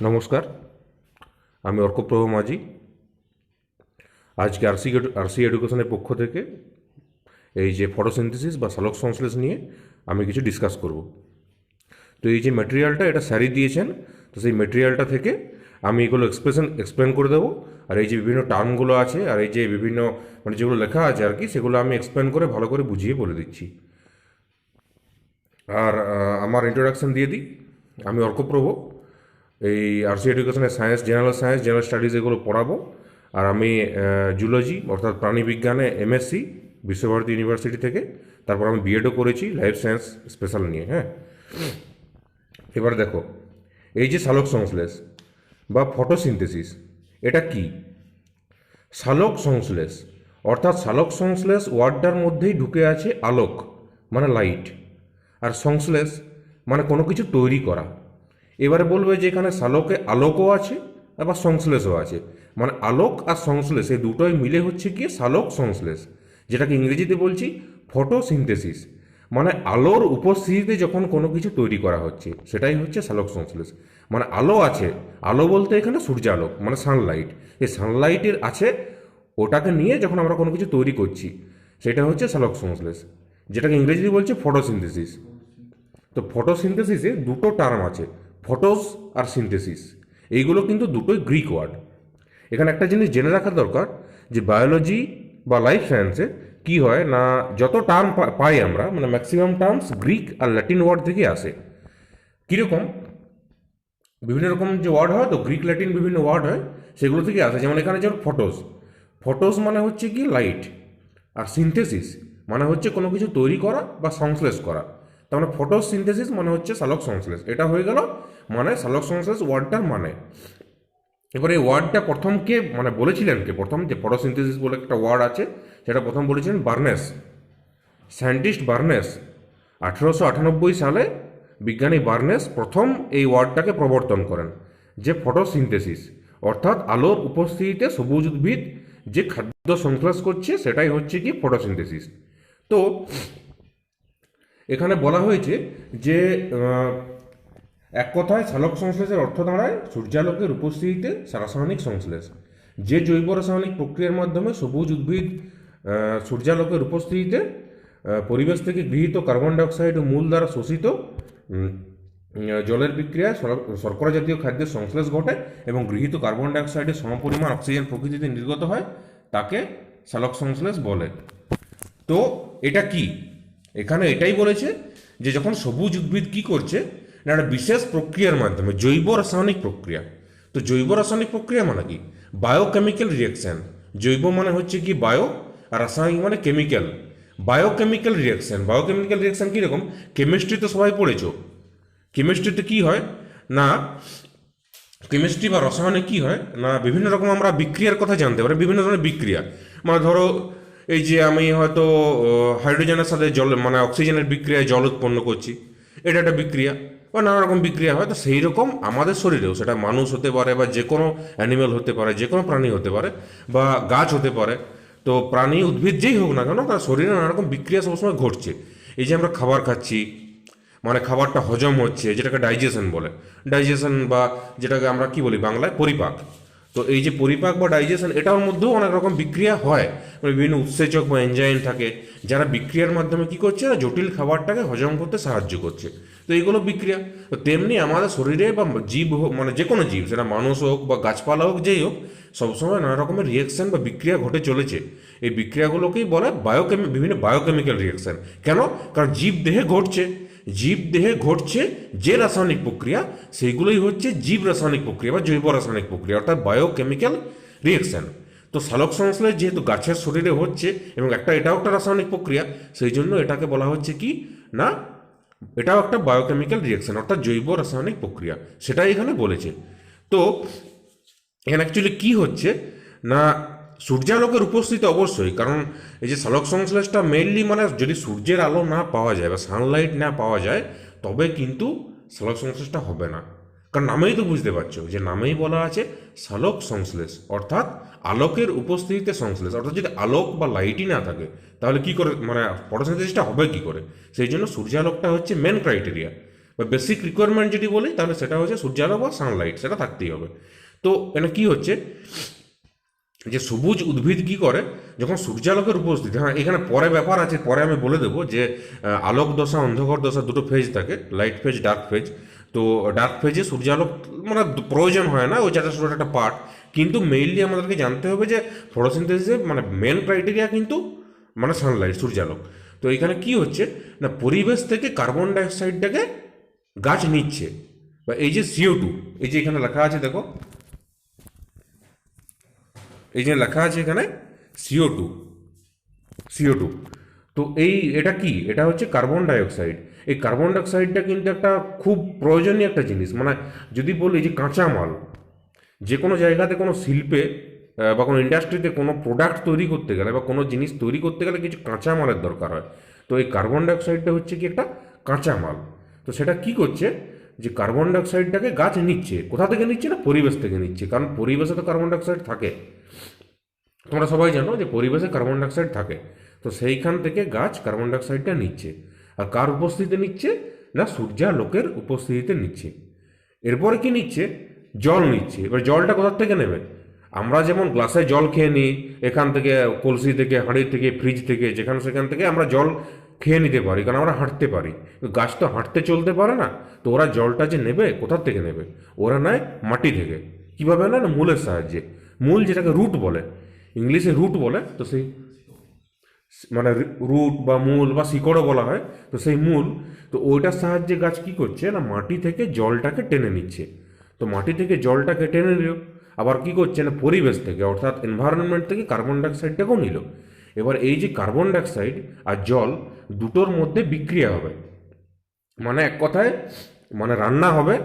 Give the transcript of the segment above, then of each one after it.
নমস্কার, আমি অর্কপ্রভ মাঝি। আজকে আরসি এডুকেশনের পক্ষ থেকে এই যে ফটোসিনথেসিস বা সালোক সংশ্লেষ নিয়ে আমি কিছু ডিসকাস করব। তো এই যে ম্যাটেরিয়ালটা এটা স্যারই দিয়েছেন, তো সেই ম্যাটেরিয়ালটা থেকে আমি এগুলো এক্সপ্লেন করে দেবো। আর এই যে বিভিন্ন টার্মগুলো আছে আর এই যে বিভিন্ন মানে যেগুলো লেখা আছে আর কি, সেগুলো আমি এক্সপ্লেন করে ভালো করে বুঝিয়ে বলে দিচ্ছি। আর আমার ইন্ট্রোডাকশন দিয়ে দিই। আমি অর্কপ্রভ, এই আরসি এডুকেশনের সায়েন্স, জেনারেল স্টাডিজ এগুলো পড়াবো। আর আমি জুলজি অর্থাৎ প্রাণীবিজ্ঞানে এমএসসি বিশ্বভারতী ইউনিভার্সিটি থেকে, তারপর আমি বিএডও করেছি লাইফ সায়েন্স স্পেশাল নিয়ে। হ্যাঁ, এবার দেখো, এই যে সালোক সংশ্লেষ বা ফটোসিনথেসিস, এটা কি? সালোক সংশ্লেষ অর্থাৎ সালোক সংশ্লেষ ওয়ার্ডটার মধ্যেই ঢুকে আছে আলোক মানে লাইট, আর সংশ্লেষ মানে কোনো কিছু তৈরি করা। এবারে বলবে যে এখানে সালোকে আলোকও আছে আবার সংশ্লেষও আছে, মানে আলোক আর সংশ্লেষ এই দুটোই মিলে হচ্ছে কি সালোক সংশ্লেষ, যেটাকে ইংরেজিতে বলছি ফটোসিনথেসিস। মানে আলোর উপস্থিতিতে যখন কোনো কিছু তৈরি করা হচ্ছে সেটাই হচ্ছে সালোক সংশ্লেষ। মানে আলো আছে, আলো বলতে এখানে সূর্যালোক মানে সানলাইট, এই সানলাইটের আছে ওটাকে নিয়ে যখন আমরা কোনো কিছু তৈরি করছি সেটা হচ্ছে সালোক সংশ্লেষ, যেটাকে ইংরেজিতে বলছে ফটোসিনথেসিস। তো ফটোসিনথেসিসে দুটো টার্ম আছে, ফটোস আর সিনথেসিস। এইগুলো কিন্তু দুটোই গ্রিক ওয়ার্ড। এখানে একটা জিনিস জেনে রাখা দরকার যে বায়োলজি বা লাইফ সায়েন্সে কি হয় না, যত টার্ম পাই আমরা মানে ম্যাক্সিমাম টার্মস গ্রিক আর ল্যাটিন ওয়ার্ড থেকে আসে। কীরকম? বিভিন্ন রকম যে ওয়ার্ড হয়, তো গ্রিক ল্যাটিন বিভিন্ন ওয়ার্ড হয়, সেগুলো থেকে আসে। যেমন এখানে যেমন ফটোস, ফটোস মানে হচ্ছে কি লাইট, আর সিনথেসিস মানে হচ্ছে কোনো কিছু তৈরি করা বা সংশ্লেষ করা। তার মানে ফটোসিনথেসিস মানে হচ্ছে সালোক সংশ্লেষ। এটা হয়ে গেল মানে সালোক সংশ্লেষ ওয়ার্ডটার মানে। এবার এই ওয়ার্ডটা প্রথম কে মানে বলেছিলেন কে? প্রথম যে ফটোসিনথেসিস বলে একটা ওয়ার্ড আছে সেটা প্রথম বলেছিলেন বার্নেস, সায়েন্টিস্ট বার্নেস। 1898 সালে বিজ্ঞানী বার্নেস প্রথম এই ওয়ার্ডটাকে প্রবর্তন করেন, যে ফটোসিনথেসিস অর্থাৎ আলোর উপস্থিতিতে সবুজ উদ্ভিদ যে খাদ্য সংশ্লেষ করছে সেটাই হচ্ছে কি ফটোসিনথেসিস। তো এখানে বলা হয়েছে যে এক কথায় সালোক সংশ্লেষের অর্থ দাঁড়ায় সূর্যালোকের উপস্থিতিতে রাসায়নিক সংশ্লেষ। যে জৈব রাসায়নিক প্রক্রিয়ার মাধ্যমে সবুজ উদ্ভিদ সূর্যালোকের উপস্থিতিতে পরিবেশ থেকে গৃহীত কার্বন ডাইঅক্সাইড ও মূল দ্বারা শোষিত জলের বিক্রিয়ায় শর্করা জাতীয় খাদ্যের সংশ্লেষ ঘটে এবং গৃহীত কার্বন ডাইঅক্সাইডের সমপরিমাণ অক্সিজেন প্রকৃতিতে নির্গত হয়, তাকে সালোক সংশ্লেষ বলে। তো এটা কি? এখানে এটাই বলেছে যে যখন সবুজ উদ্ভিদ কি করছে না, একটা বিশেষ প্রক্রিয়ার মাধ্যমে জৈব রাসায়নিক প্রক্রিয়া। তো জৈব রাসায়নিক প্রক্রিয়া মানে কি? Biochemical reaction. জৈব মানে হচ্ছে কি বায়ো, আর রাসায়নিক মানে chemical. Biochemical reaction, biochemical reaction কীরকম? কেমিস্ট্রিতে সবাই পড়েছো। কেমিস্ট্রিতে কি হয় না, কেমিস্ট্রি বা রসায়নে কি হয় না, বিভিন্ন রকম আমরা বিক্রিয়ার কথা জানতে পারি। বিভিন্ন ধরনের বিক্রিয়া মানে ধরো এই যে আমি হয়তো হাইড্রোজেনের সাথে জল মানে অক্সিজেনের বিক্রিয়ায় জল উৎপন্ন করছি, এটা একটা বিক্রিয়া বা নানা রকম বিক্রিয়া হয়। তো সেই রকম আমাদের শরীরেও, সেটা মানুষ হতে পারে বা যে কোনো অ্যানিমেল হতে পারে, যে কোনো প্রাণী হতে পারে বা গাছ হতে পারে। তো প্রাণী উদ্ভিদ যেই হোক না কেন, তার শরীরে নানা রকম বিক্রিয়া সবসময় ঘটছে। এই যে আমরা খাবার খাচ্ছি মানে খাবারটা হজম হচ্ছে, যেটাকে ডাইজেশন বলে। ডাইজেশন বা যেটাকে আমরা কি বলি বাংলায় পরিপাক। তো এই যে পরিপাক বা ডাইজেশন, এটার মধ্যেও অনেক রকম বিক্রিয়া হয়, মানে বিভিন্ন উৎসেচক বা এনজাইম থাকে যারা বিক্রিয়ার মাধ্যমে কি করছে না, জটিল খাবারটাকে হজম করতে সাহায্য করছে। তো এইগুলো বিক্রিয়া। তো তেমনি আমাদের শরীরে বা জীব হোক মানে যে কোনো জীব, সেটা মানুষ হোক বা গাছপালা হোক, যেই হোক, সবসময় নানা রকমের রিয়েকশন বা বিক্রিয়া ঘটে চলেছে। এই বিক্রিয়াগুলোকেই বলে বিভিন্ন বায়োকেমিক্যাল রিয়েকশন। কেন? কারণ জীব দেহে ঘটছে, জীব দেহে ঘটছে যে রাসায়নিক প্রক্রিয়া, সেইগুলোই হচ্ছে জীব রাসায়নিক প্রক্রিয়া বা জৈব রাসায়নিক প্রক্রিয়া, অর্থাৎ বায়োকেমিক্যাল রিয়েকশন। তো সালোক সংশ্লেষ যেহেতু গাছের শরীরে হচ্ছে এবং এটাও একটা রাসায়নিক প্রক্রিয়া, সেই জন্য এটাকে বলা হচ্ছে কি না, এটাও একটা বায়োকেমিক্যাল রিয়েকশন অর্থাৎ জৈব রাসায়নিক প্রক্রিয়া, সেটাই এখানে বলেছে। তো এখানে অ্যাকচুয়ালি কী হচ্ছে না, সূর্যালোকের উপস্থিতি অবশ্যই, কারণ এই যে সালোক সংশ্লেষটা মেইনলি মানে যদি সূর্যের আলো না পাওয়া যায় বা সানলাইট না পাওয়া যায়, তবে কিন্তু সালোক সংশ্লেষটা হবে না। কারণ নামেই তো বুঝতে পারছো যে নামেই বলা আছে সালোক সংশ্লেষ, অর্থাৎ আলোকের উপস্থিতিতে সংশ্লেষ। অর্থাৎ যদি আলোক বা লাইটই না থাকে তাহলে কি করে মানে ফটোসিনথেসিসটা হবে কি করে? সেই জন্য সূর্যালোকটা হচ্ছে মেন ক্রাইটেরিয়া। বা বেসিক রিকোয়ারমেন্ট যদি বলি তাহলে সেটা হচ্ছে সূর্যালো বা সানলাইট, সেটা থাকতেই হবে। তো এটা কি হচ্ছে যে সবুজ উদ্ভিদ কি করে যখন সূর্যালোকের উপস্থিতি, হ্যাঁ এখানে পরে ব্যাপার আছে, পরে আমি বলে দেবো যে আলোক দশা অন্ধকার দশা দুটো ফেজ থাকে, লাইট ফেজ ডার্ক ফেজ। তো ডার্ক ফেজে সূর্যালোক মানে প্রয়োজন হয় না, ওই চারটা ছোটো একটা পার্ট, কিন্তু মেইনলি আমাদেরকে জানতে হবে যে ফটোসিনথেসিসে মানে মেন ক্রাইটেরিয়া কিন্তু মানে সানলাইট, সূর্যালোক। তো এখানে কি হচ্ছে না পরিবেশ থেকে কার্বন ডাইঅক্সাইডটাকে গাছ নিচ্ছে, বা এই যে CO2, এই যে এখানে লেখা আছে দেখো, এই যে লেখা আছে এখানে CO2। তো এটা কি, এটা হচ্ছে কার্বন ডাইঅক্সাইড। এই কার্বন ডাইঅক্সাইডটা কিন্তু একটা খুব প্রয়োজনীয় একটা জিনিস, মানে যদি বলি যে কাঁচামাল, যে কোনো জায়গাতে কোনো শিল্পে বা কোনো ইন্ডাস্ট্রিতে কোনো প্রোডাক্ট তৈরি করতে গেলে বা কোনো জিনিস তৈরি করতে গেলে কিছু কাঁচামালের দরকার হয়। তো এই কার্বন ডাইঅক্সাইডটা হচ্ছে কি একটা কাঁচামাল। তো সেটা কি করছে যে কার্বন ডাইঅক্সাইডটাকে গাছ নিচ্ছে, কোথা থেকে নিচ্ছে না পরিবেশ থেকে নিচ্ছে, কারণ পরিবেশে তো কার্বন ডাইঅক্সাইড থাকে, তোমরা সবাই জানো যে পরিবেশে কার্বন ডাইঅক্সাইড থাকে। তো সেইখান থেকে গাছ কার্বন ডাইঅক্সাইডটা নিচ্ছে, আর কার উপস্থিতিতে নিচ্ছে না সূর্যালোকের উপস্থিতিতে নিচ্ছে। এরপরে কি নিচ্ছে, জল নিচ্ছে। এবার জলটা কোথা থেকে নেবে, আমরা যেমন গ্লাসে জল খেয়ে নিই, এখান থেকে কলসি থেকে, হাঁড়ি থেকে, ফ্রিজ থেকে, যেখানে সেখান থেকে আমরা জল খেয়ে নিতে পারি, কারণ আমরা হাঁটতে পারি। গাছ তো হাঁটতে চলতে পারে না, তো ওরা জলটা যে নেবে কোথা থেকে নেবে, ওরা নেয় মাটি থেকে। কীভাবে নেয় না মূলের সাহায্যে, মূল যেটাকে রুট বলে, ইংলিশে রুট বলে, তো সেই মানে রুট বা মূল বা শিকড়ও বলা হয়, তো সেই মূল, তো ওইটার সাহায্যে গাছ কি করছে না মাটি থেকে জলটাকে টেনে নিচ্ছে। তো মাটি থেকে জলটাকে টেনে নিল, আবার কি করছে না পরিবেশ থেকে অর্থাৎ এনভায়রনমেন্ট থেকে কার্বন ডাইঅক্সাইডটাকেও নিল। এবার এই যে কার্বন ডাইঅক্সাইড আর জল দুটোর মধ্যে বিক্রিয়া হবে, মানে এক কথায় মানে রান্না হবে।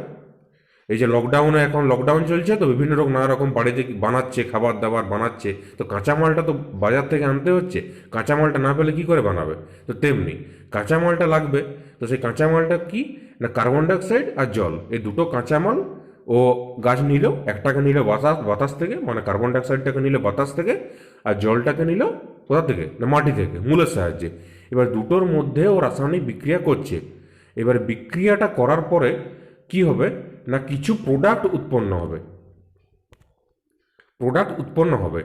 এই যে লকডাউনে, এখন লকডাউন চলছে, তো বিভিন্ন রকম নানা রকম বাড়িতে বানাচ্ছে, খাবার দাবার বানাচ্ছে, তো কাঁচামালটা তো বাজার থেকে আনতে হচ্ছে, কাঁচামালটা না পেলে কী করে বানাবে, তো তেমনি কাঁচামালটা লাগবে। তো সেই কাঁচামালটা কি না কার্বন ডাইঅক্সাইড আর জল, এই দুটো কাঁচামাল ও গাছ নিল, একটাকে নিল বাতাস, বাতাস থেকে মানে কার্বন ডাইঅক্সাইডটাকে নিল বাতাস থেকে, আর জলটাকে নিল কোথা থেকে না মাটি থেকে মূলের সাহায্যে। এবার দুটোর মধ্যে ও রাসায়নিক বিক্রিয়া করছে। এবার বিক্রিয়াটা করার পরে কি হবে না কিছু প্রোডাক্ট উৎপন্ন হবে,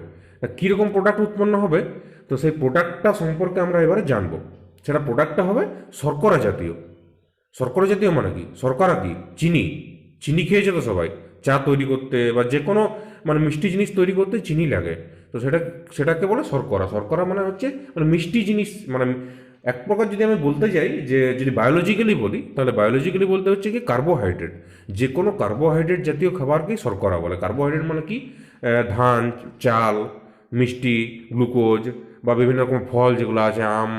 কীরকম প্রোডাক্ট উৎপন্ন হবে, তো সেই প্রোডাক্টটা সম্পর্কে আমরা এবারে জানবো। সেটা প্রোডাক্টটা হবে শর্করা জাতীয়। শর্করা জাতীয় মানে কি, শর্করা কি চিনি, চিনি খেয়েছে তো সবাই, চা তৈরি করতে বা যে কোনো মানে মিষ্টি জিনিস তৈরি করতে চিনি লাগে, তো সেটাকে বলে শর্করা। শর্করা মানে হচ্ছে মানে মিষ্টি জিনিস, মানে এক প্রকার যদি আমি বলতে যাই যে যদি বায়োলজিক্যালি বলি, তাহলে বায়োলজিক্যালি বলতে হচ্ছে কি কার্বোহাইড্রেট, যে কোনো কার্বোহাইড্রেট জাতীয় খাবারকেই শর্করা বলে। কার্বোহাইড্রেট মানে কি ধান, চাল, মিষ্টি, গ্লুকোজ বা বিভিন্ন রকম ফল যেগুলো আছে, আম,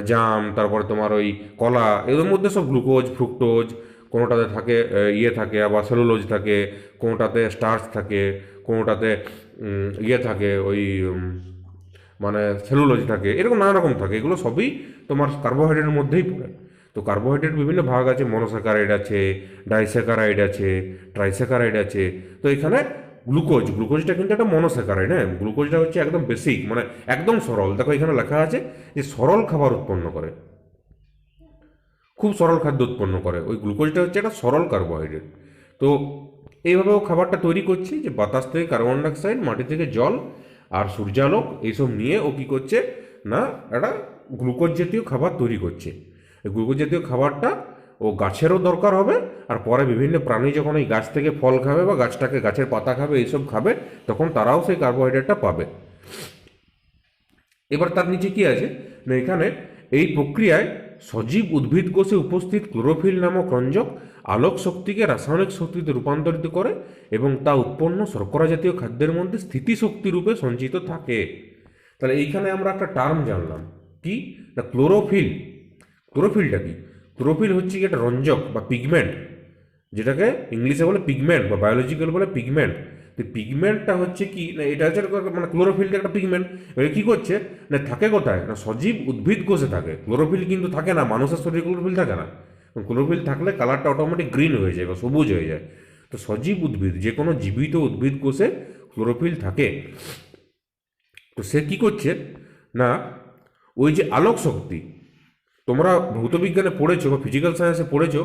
জাম, তারপরে তোমার ওই কলা, এগুলোর মধ্যে সব গ্লুকোজ, ফ্রুক্টোজ, কোনোটাতে থাকে ইয়ে থাকে, আবার সেলুলোজ থাকে, কোনোটাতে স্টার্চ থাকে, কোনোটাতে ইয়ে থাকে ওই মানে সেলুলোজ থাকে, এরকম নানা রকম থাকে, এগুলো সবই তোমার কার্বোহাইড্রেটের মধ্যেই পড়ে। তো কার্বোহাইড্রেট বিভিন্ন ভাগ আছে, মনোস্যাকারাইড আছে, ডাইস্যাকারাইড আছে, ট্রাইস্যাকারাইড আছে। তো এখানে গ্লুকোজটা কিন্তু একটা মনোস্যাকারাইড, হ্যাঁ গ্লুকোজটা হচ্ছে একদম বেসিক মানে একদম সরল। দেখো এখানে লেখা আছে যে সরল খাবার উৎপন্ন করে, খুব সরল খাদ্য উৎপন্ন করে, ওই গ্লুকোজটা হচ্ছে একটা সরল কার্বোহাইড্রেট। তো এইভাবে ও খাবারটা তৈরি করছে যে বাতাস থেকে কার্বন ডাইঅক্সাইড, মাটি থেকে জল আর সূর্যালোক এইসব নিয়ে ও কী করছে না একটা গ্লুকোজ জাতীয় খাবার তৈরি করছে। এই গ্লুকোজ জাতীয় খাবারটা ও গাছেরও দরকার হবে, আর পরে বিভিন্ন প্রাণী যখন এই গাছ থেকে ফল খাবে বা গাছের পাতা খাবে, এইসব খাবে, তখন তারাও সেই কার্বোহাইড্রেটটা পাবে। এবার তার নিচে কি আছে না এখানে এই প্রক্রিয়ায় সজীব উদ্ভিদ কোষে উপস্থিত ক্লোরোফিল নামক রঞ্জক আলোক শক্তিকে রাসায়নিক শক্তিতে রূপান্তরিত করে এবং তা উৎপন্ন শর্করা জাতীয় খাদ্যের মধ্যে স্থিতিশক্তি রূপে সঞ্চিত থাকে। তাহলে এইখানে আমরা একটা টার্ম জানলাম কি না ক্লোরোফিল। ক্লোরোফিলটা কি, ক্লোরোফিল হচ্ছে কি একটা রঞ্জক বা পিগমেন্ট, যেটাকে ইংলিশে বলে পিগমেন্ট বা বায়োলজিক্যাল বলে পিগমেন্ট। তো পিগমেন্টটা হচ্ছে কি না এটা হচ্ছে মানে ক্লোরোফিলটা একটা পিগমেন্ট। এবার কী করছে না থাকে কোথায় না সজীব উদ্ভিদ কোষে থাকে। ক্লোরোফিল কিন্তু থাকে না মানুষের শরীরে, ক্লোরোফিল থাকে না। ক্লোরোফিল থাকলে কালারটা অটোমেটিক গ্রিন হয়ে যায় বা সবুজ হয়ে যায়। তো সজীব উদ্ভিদ যে কোনো জীবিত উদ্ভিদ কোষে ক্লোরোফিল থাকে। তো সে কী করছে না ওই যে আলোক শক্তি, তোমরা ভৌতবিজ্ঞানে পড়েছো বা ফিজিক্যাল সায়েন্সে পড়েছো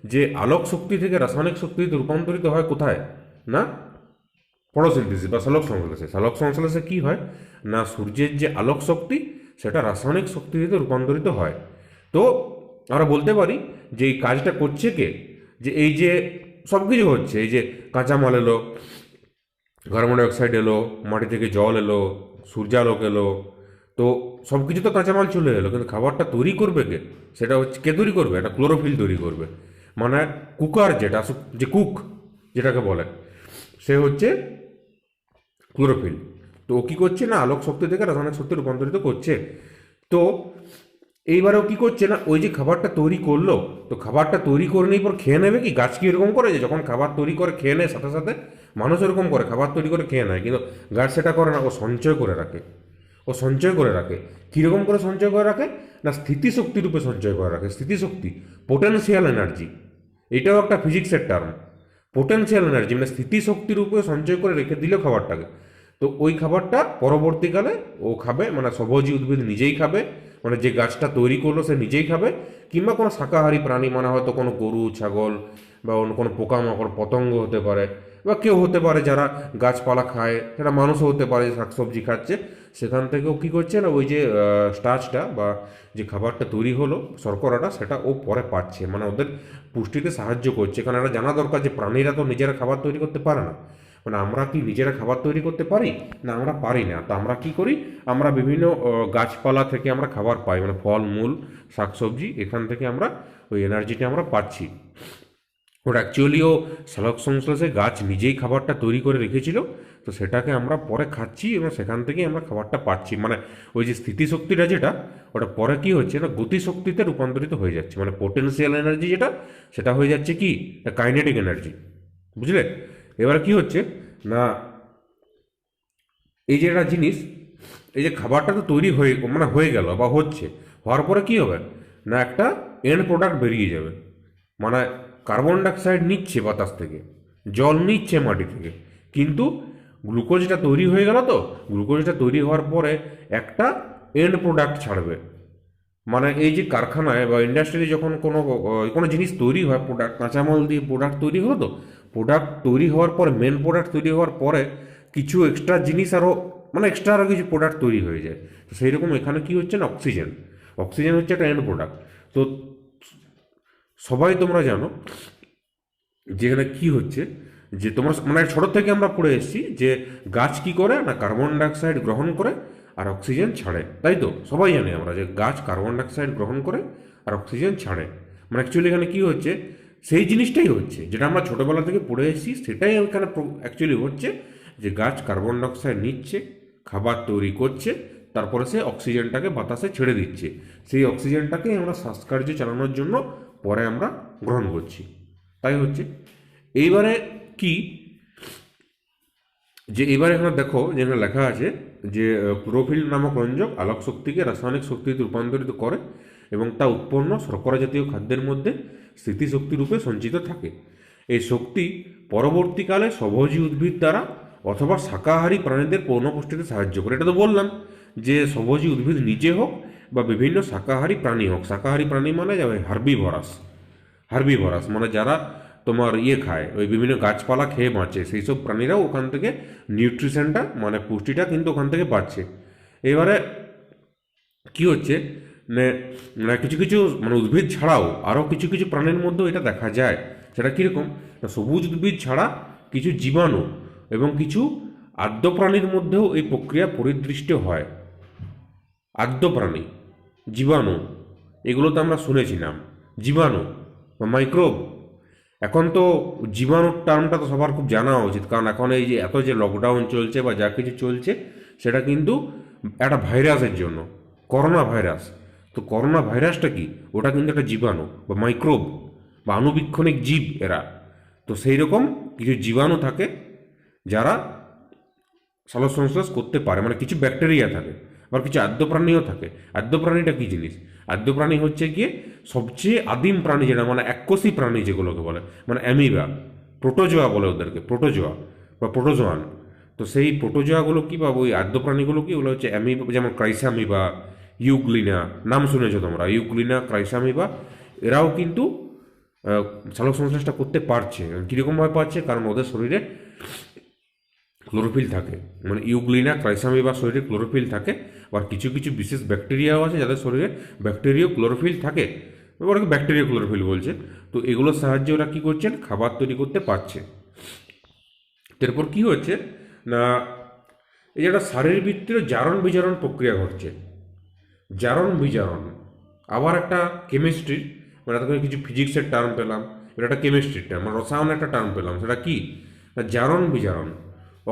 যে আলোক শক্তি থেকে রাসায়নিক শক্তিতে রূপান্তরিত হয় কোথায়? না ফটোসিনথেসিস বা সালোক সংশ্লেষে। সালোক সংশ্লেষে কি হয় না সূর্যের যে আলোক শক্তি সেটা রাসায়নিক শক্তিতে রূপান্তরিত হয়। তো আমরা বলতে পারি যে এই কাজটা করছে কে, যে এই যে সব কিছু হচ্ছে, এই যে কাঁচামাল এলো, কার্বন ডাইঅক্সাইড এলো, মাটি থেকে জল এলো, সূর্যালোক এলো, তো সব কিছু তো কাঁচামাল চলে এলো, কিন্তু খাবারটা তৈরি করবে কে? সেটা হচ্ছে কে তৈরি করবে? এটা ক্লোরোফিল তৈরি করবে। মানে কুকার যেটা, যে কুক যেটাকে বলে, সে হচ্ছে ক্লোরোফিল। তো ও কী করছে না আলোক শক্তি থেকে রাসায়নিক শক্তি রূপান্তরিত করছে। তো এইবারেও কি করছে না ওই যে খাবারটা তৈরি করলো, তো খাবারটা তৈরি করে নিয়ে পর খেয়ে নেবে কি? গাছ কি এরকম করে যে যখন খাবার তৈরি করে খেয়ে নেয় সাথে সাথে? মানুষ এরকম করে খাবার তৈরি করে খেয়ে নেয়, কিন্তু গাছ সেটা করে না, ও সঞ্চয় করে রাখে। ও সঞ্চয় করে রাখে। কীরকম করে সঞ্চয় করে রাখে না স্থিতিশক্তি রূপে সঞ্চয় করে রাখে। স্থিতিশক্তি, পোটেনশিয়াল এনার্জি, এটাও একটা ফিজিক্সের টার্ম। পোটেনশিয়াল এনার্জি মানে স্থিতিশক্তি রূপে সঞ্চয় করে রেখে দিল খাবারটাকে। তো ওই খাবারটা পরবর্তীকালে ও খাবে, মানে সবজি উদ্ভিদ নিজেই খাবে, মানে যে গাছটা তৈরি করলো সে নিজেই খাবে, কিংবা কোনো শাকাহারী প্রাণী মানে হয়তো কোনো গরু ছাগল বা অন্য কোনো পোকামাকড় পতঙ্গ হতে পারে, বা কেউ হতে পারে যারা গাছপালা খায়, সেটা মানুষও হতে পারে শাকসবজি খাচ্ছে, সেখান থেকেও কী করছে না ওই যে স্টার্চটা বা যে খাবারটা তৈরি হলো শর্করাটা সেটা ও পরে পাচ্ছে, মানে ওদের পুষ্টিতে সাহায্য করছে। কারণ এটা জানা দরকার যে প্রাণীরা তো নিজেরা খাবার তৈরি করতে পারে না। মানে আমরা কি নিজেরা খাবার তৈরি করতে পারি না? আমরা পারি না। তো আমরা কি করি, আমরা বিভিন্ন গাছপালা থেকে আমরা খাবার পাই, মানে ফল মূল শাকসবজি, এখান থেকে আমরা ওই এনার্জিটা আমরা পাচ্ছি। ওটা অ্যাকচুয়ালিও সালোক সংশ্লেষে গাছ নিজেই খাবারটা তৈরি করে রেখেছিল, তো সেটাকে আমরা পরে খাচ্ছি এবং সেখান থেকেই আমরা খাবারটা পাচ্ছি। মানে ওই যে স্থিতিশক্তিটা যেটা, ওটা পরে কি হচ্ছে না গতিশক্তিতে রূপান্তরিত হয়ে যাচ্ছে। মানে পোটেনশিয়াল এনার্জি যেটা, সেটা হয়ে যাচ্ছে কি কাইনেটিক এনার্জি। বুঝলে? এবার কি হচ্ছে না এই যে একটা জিনিস, এই যে খাবারটা তো তৈরি হয়ে মানে হয়ে গেল বা হচ্ছে, হওয়ার পরে কি হবে না একটা এন্ড প্রোডাক্ট বেরিয়ে যাবে। মানে কার্বন ডাইঅক্সাইড নিচ্ছে বাতাস থেকে, জল নিচ্ছে মাটি থেকে, কিন্তু গ্লুকোজটা তৈরি হয়ে গেল। তো গ্লুকোজটা তৈরি হওয়ার পরে একটা এন্ড প্রোডাক্ট ছাড়বে। মানে এই যে কারখানায় বা ইন্ডাস্ট্রিতে যখন কোনো কোনো জিনিস তৈরি হয়, প্রোডাক্ট কাঁচামাল দিয়ে প্রোডাক্ট তৈরি হলো, তো প্রোডাক্ট তৈরি হওয়ার পরে মেন প্রোডাক্ট তৈরি হওয়ার পরে কিছু এক্সট্রা জিনিস আরও মানে এক্সট্রা আরও কিছু প্রোডাক্ট তৈরি হয়ে যায়। তো সেই রকম এখানে কি হচ্ছে না অক্সিজেন, অক্সিজেন হচ্ছে একটা এন্ড প্রোডাক্ট। তো সবাই তোমরা জানো যেখানে কি হচ্ছে, যে তোমরা মানে ছোটো থেকে আমরা পড়ে এসেছি যে গাছ কি করে না কার্বন ডাইঅক্সাইড গ্রহণ করে আর অক্সিজেন ছাড়ে, তাই তো সবাই জানি আমরা যে গাছ কার্বন ডাইঅক্সাইড গ্রহণ করে আর অক্সিজেন ছাড়ে। মানে অ্যাকচুয়ালি এখানে কী হচ্ছে সেই জিনিসটাই হচ্ছে যেটা আমরা ছোটোবেলা থেকে পড়ে এসেছি, সেটাই এখানে অ্যাকচুয়ালি হচ্ছে যে গাছ কার্বন ডাইঅক্সাইড নিচ্ছে, খাবার তৈরি করছে, তারপরে সে অক্সিজেনটাকে বাতাসে ছেড়ে দিচ্ছে। সেই অক্সিজেনটাকে আমরা শ্বাসকার্য চালানোর জন্য পরে আমরা গ্রহণ করছি, তাই হচ্ছে। এইবারে কি যে এবার এখানে দেখো যেখানে লেখা আছে যে ক্লোরোফিল নামক রঞ্জক আলোক শক্তিকে রাসায়নিক শক্তিতে রূপান্তরিত করে এবং তা উৎপন্ন শর্করা জাতীয় খাদ্যের মধ্যে স্মৃতিশক্তি রূপে সঞ্চিত থাকে। এই শক্তি পরবর্তীকালে স্বভোজী উদ্ভিদ দ্বারা অথবা শাকাহারী প্রাণীদের পৌনপুষ্টিতে সাহায্য করে। এটা তো বললাম যে স্বভোজী উদ্ভিদ নিজে হোক বা বিভিন্ন শাকাহারী প্রাণী হোক। শাকাহারী প্রাণী মানে যাবে হার্বিভরাস, হার্বিভরাস মানে যারা তোমার খায়, ওই বিভিন্ন গাছপালা খেয়ে বাঁচে, সেই সব প্রাণীরাও ওখান থেকে নিউট্রিশনটা মানে পুষ্টিটা কিন্তু ওখান থেকে পাচ্ছে। এবারে কি হচ্ছে মানে কিছু কিছু মানে উদ্ভিদ ছাড়াও আরও কিছু কিছু প্রাণীর মধ্যেও এটা দেখা যায়। সেটা কীরকম না সবুজ উদ্ভিদ ছাড়া কিছু জীবাণু এবং কিছু আদ্য প্রাণীর মধ্যেও এই প্রক্রিয়া পরিদৃষ্ট হয়। আদ্য প্রাণী, জীবাণু, এগুলো তো আমরা শুনেছিলাম, জীবাণু বা মাইক্রোব। এখন তো জীবাণুর টার্মটা তো সবার খুব জানা উচিত, কারণ এখন এই যে এত যে লকডাউন চলছে বা যা কিছু চলছে সেটা কিন্তু একটা ভাইরাসের জন্য, করোনা ভাইরাস। তো করোনা ভাইরাসটা কি, ওটা কিন্তু একটা জীবাণু বা মাইক্রোব বা আণুবীক্ষণিক জীব এরা। তো সেই রকম কিছু জীবাণু থাকে যারা সালোক সংশ্লেষ করতে পারে, মানে কিছু ব্যাকটেরিয়া থাকে, আবার কিছু আদ্য প্রাণীও থাকে। আদ্য প্রাণীটা কী জিনিস, আদ্য প্রাণী হচ্ছে গিয়ে সবচেয়ে আদিম প্রাণী যেটা মানে এককোষী প্রাণী যেগুলোকে বলে, মানে অ্যামিবা, প্রোটোজোয়া বলে ওদেরকে, প্রোটোজোয়া বা প্রোটোজোয়ান। তো সেই প্রোটোজোয়াগুলো কী বা ওই আদ্য প্রাণীগুলো কি, ওগুলো হচ্ছে অ্যামিবা, যেমন ক্রাইসামিবা, ইউগ্লিনা, নাম শুনেছো তোমরা, ইউগ্লিনা, ক্রাইসামিবা, এরাও কিন্তু সালোক সংশ্লেষটা করতে পারছে। কীরকমভাবে পারছে? কারণ ওদের শরীরে ক্লোরোফিল থাকে, মানে ইউগ্লিনা ক্রাইসামিবা শরীরে ক্লোরোফিল থাকে। আবার কিছু কিছু বিশেষ ব্যাকটেরিয়াও আছে যাদের শরীরে ব্যাকটেরিয়া ক্লোরোফিল থাকে, ওরাকে ব্যাকটেরিয়া ক্লোরোফিল বলছে। তো এগুলোর সাহায্যে ওরা কী করছেন? খাবার তৈরি করতে পারছে। এরপর কী হচ্ছে না, এই যে একটা শারীরবৃত্তীয় জারণ বিজারণ প্রক্রিয়া ঘটছে। জারণ বিজারণ আবার একটা কেমিস্ট্রির, মানে তাদের কিছু ফিজিক্সের টার্ম পেলাম, এটা একটা কেমিস্ট্রির টার্ম, মানে রসায়নের একটা টার্ম পেলাম। সেটা কি? না জারণ বিজারণ,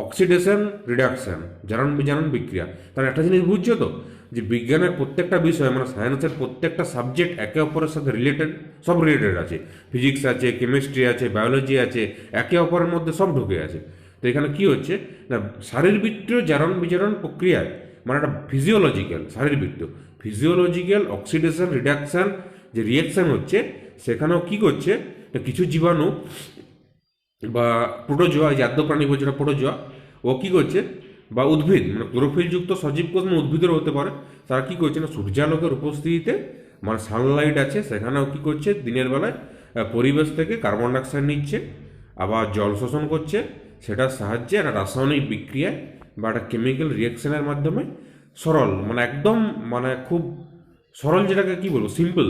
অক্সিডেশন রিডাকশন, জারণ বিজারণ বিক্রিয়া। তাহলে একটা জিনিস বুঝছো তো, যে বিজ্ঞানের প্রত্যেকটা বিষয়, মানে সায়েন্সের প্রত্যেকটা সাবজেক্ট একে অপরের সাথে রিলেটেড, সব রিলেটেড আছে। ফিজিক্স আছে, কেমিস্ট্রি আছে, বায়োলজি আছে, একে অপরের মধ্যে সব ঢুকে আছে। তো এখানে কি হচ্ছে না, শারীরবৃত্তীয় জারণ বিজারণ প্রক্রিয়ায়, মানে একটা ফিজিওলজিক্যাল, শারীরবৃত্তীয় ফিজিওলজিক্যাল অক্সিডেশন রিডাকশন যে রিয়াকশান হচ্ছে, সেখানেও কি করছে না, কিছু জীবাণু বা প্রোটোজোয়া, যে আদ্য প্রাণী বলছে প্রোটোজোয়া, ও কী করছে, বা উদ্ভিদ, মানে ক্লোরোফিলযুক্ত সজীব কোষ, উদ্ভিদেরও হতে পারে, তারা কী করছে না, সূর্যালোকের উপস্থিতিতে, মানে সানলাইট আছে সেখানেও কী করছে, দিনের বেলায় পরিবেশ থেকে কার্বন ডাইঅক্সাইড নিচ্ছে, আবার জল শোষণ করছে। সেটার সাহায্যে একটা রাসায়নিক বিক্রিয়ায় বা একটা কেমিক্যাল রিয়াকশনের মাধ্যমে সরল, মানে একদম, মানে খুব সরল, যেটাকে কি বলবো, সিম্পল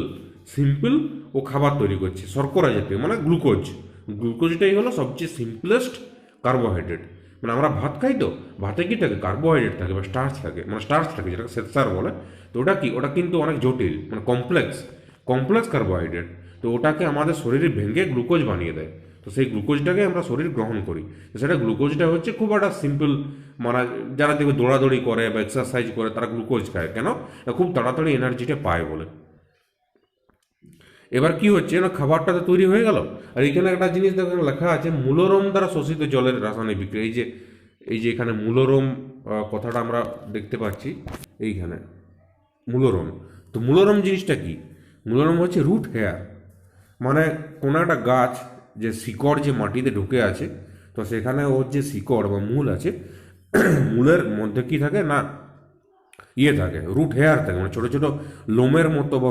সিম্পল ও খাবার তৈরি করছে শর্করা জাতীয়, মানে গ্লুকোজ। গ্লুকোজটাই হলো সবচেয়ে সিম্পলেস্ট কার্বোহাইড্রেট। মানে আমরা ভাত খাই, তো ভাতে কি থাকে? কার্বোহাইড্রেট থাকে বা স্টার্চ থাকে, মানে স্টার্চ থাকে, যেটাকে শ্বেতসার বলে। তো ওটা কি? ওটা কিন্তু অনেক জটিল, মানে কমপ্লেক্স কমপ্লেক্স কার্বোহাইড্রেট। তো ওটাকে আমাদের শরীরে ভেঙে গ্লুকোজ বানিয়ে দেয়। তো সেই গ্লুকোজটাকে আমরা শরীর গ্রহণ করি। তো সেটা গ্লুকোজটা হচ্ছে খুব একটা সিম্পল, মানে যারা দেখবে দৌড়াদৌড়ি করে বা এক্সারসাইজ করে তারা গ্লুকোজ খায় কেন? খুব তাড়াতাড়ি এনার্জিটা পায় বলে। এবার কি হচ্ছে না, খাবারটা তো তৈরি হয়ে গেল, আর এখানে একটা জিনিস দেখেন লেখা আছে, মূলরম দ্বারা শোষিত জলের রাসায়নিক বিক্রিয়া। এই যে এখানে মূলরম কথাটা আমরা দেখতে পাচ্ছি এইখানে, মূলরম। তো মূলরম জিনিসটা কি? মূলরম হচ্ছে রুট হেয়ার, মানে কোনো একটা গাছ যে শিকড় যে মাটিতে ঢুকে আছে, তো সেখানে ওর যে শিকড় বা মূল আছে, মূলের মধ্যে কি থাকে না, ইয়ে থাকে, রুট হেয়ার থাকে, মানে ছোটো ছোটো লোমের মতো বা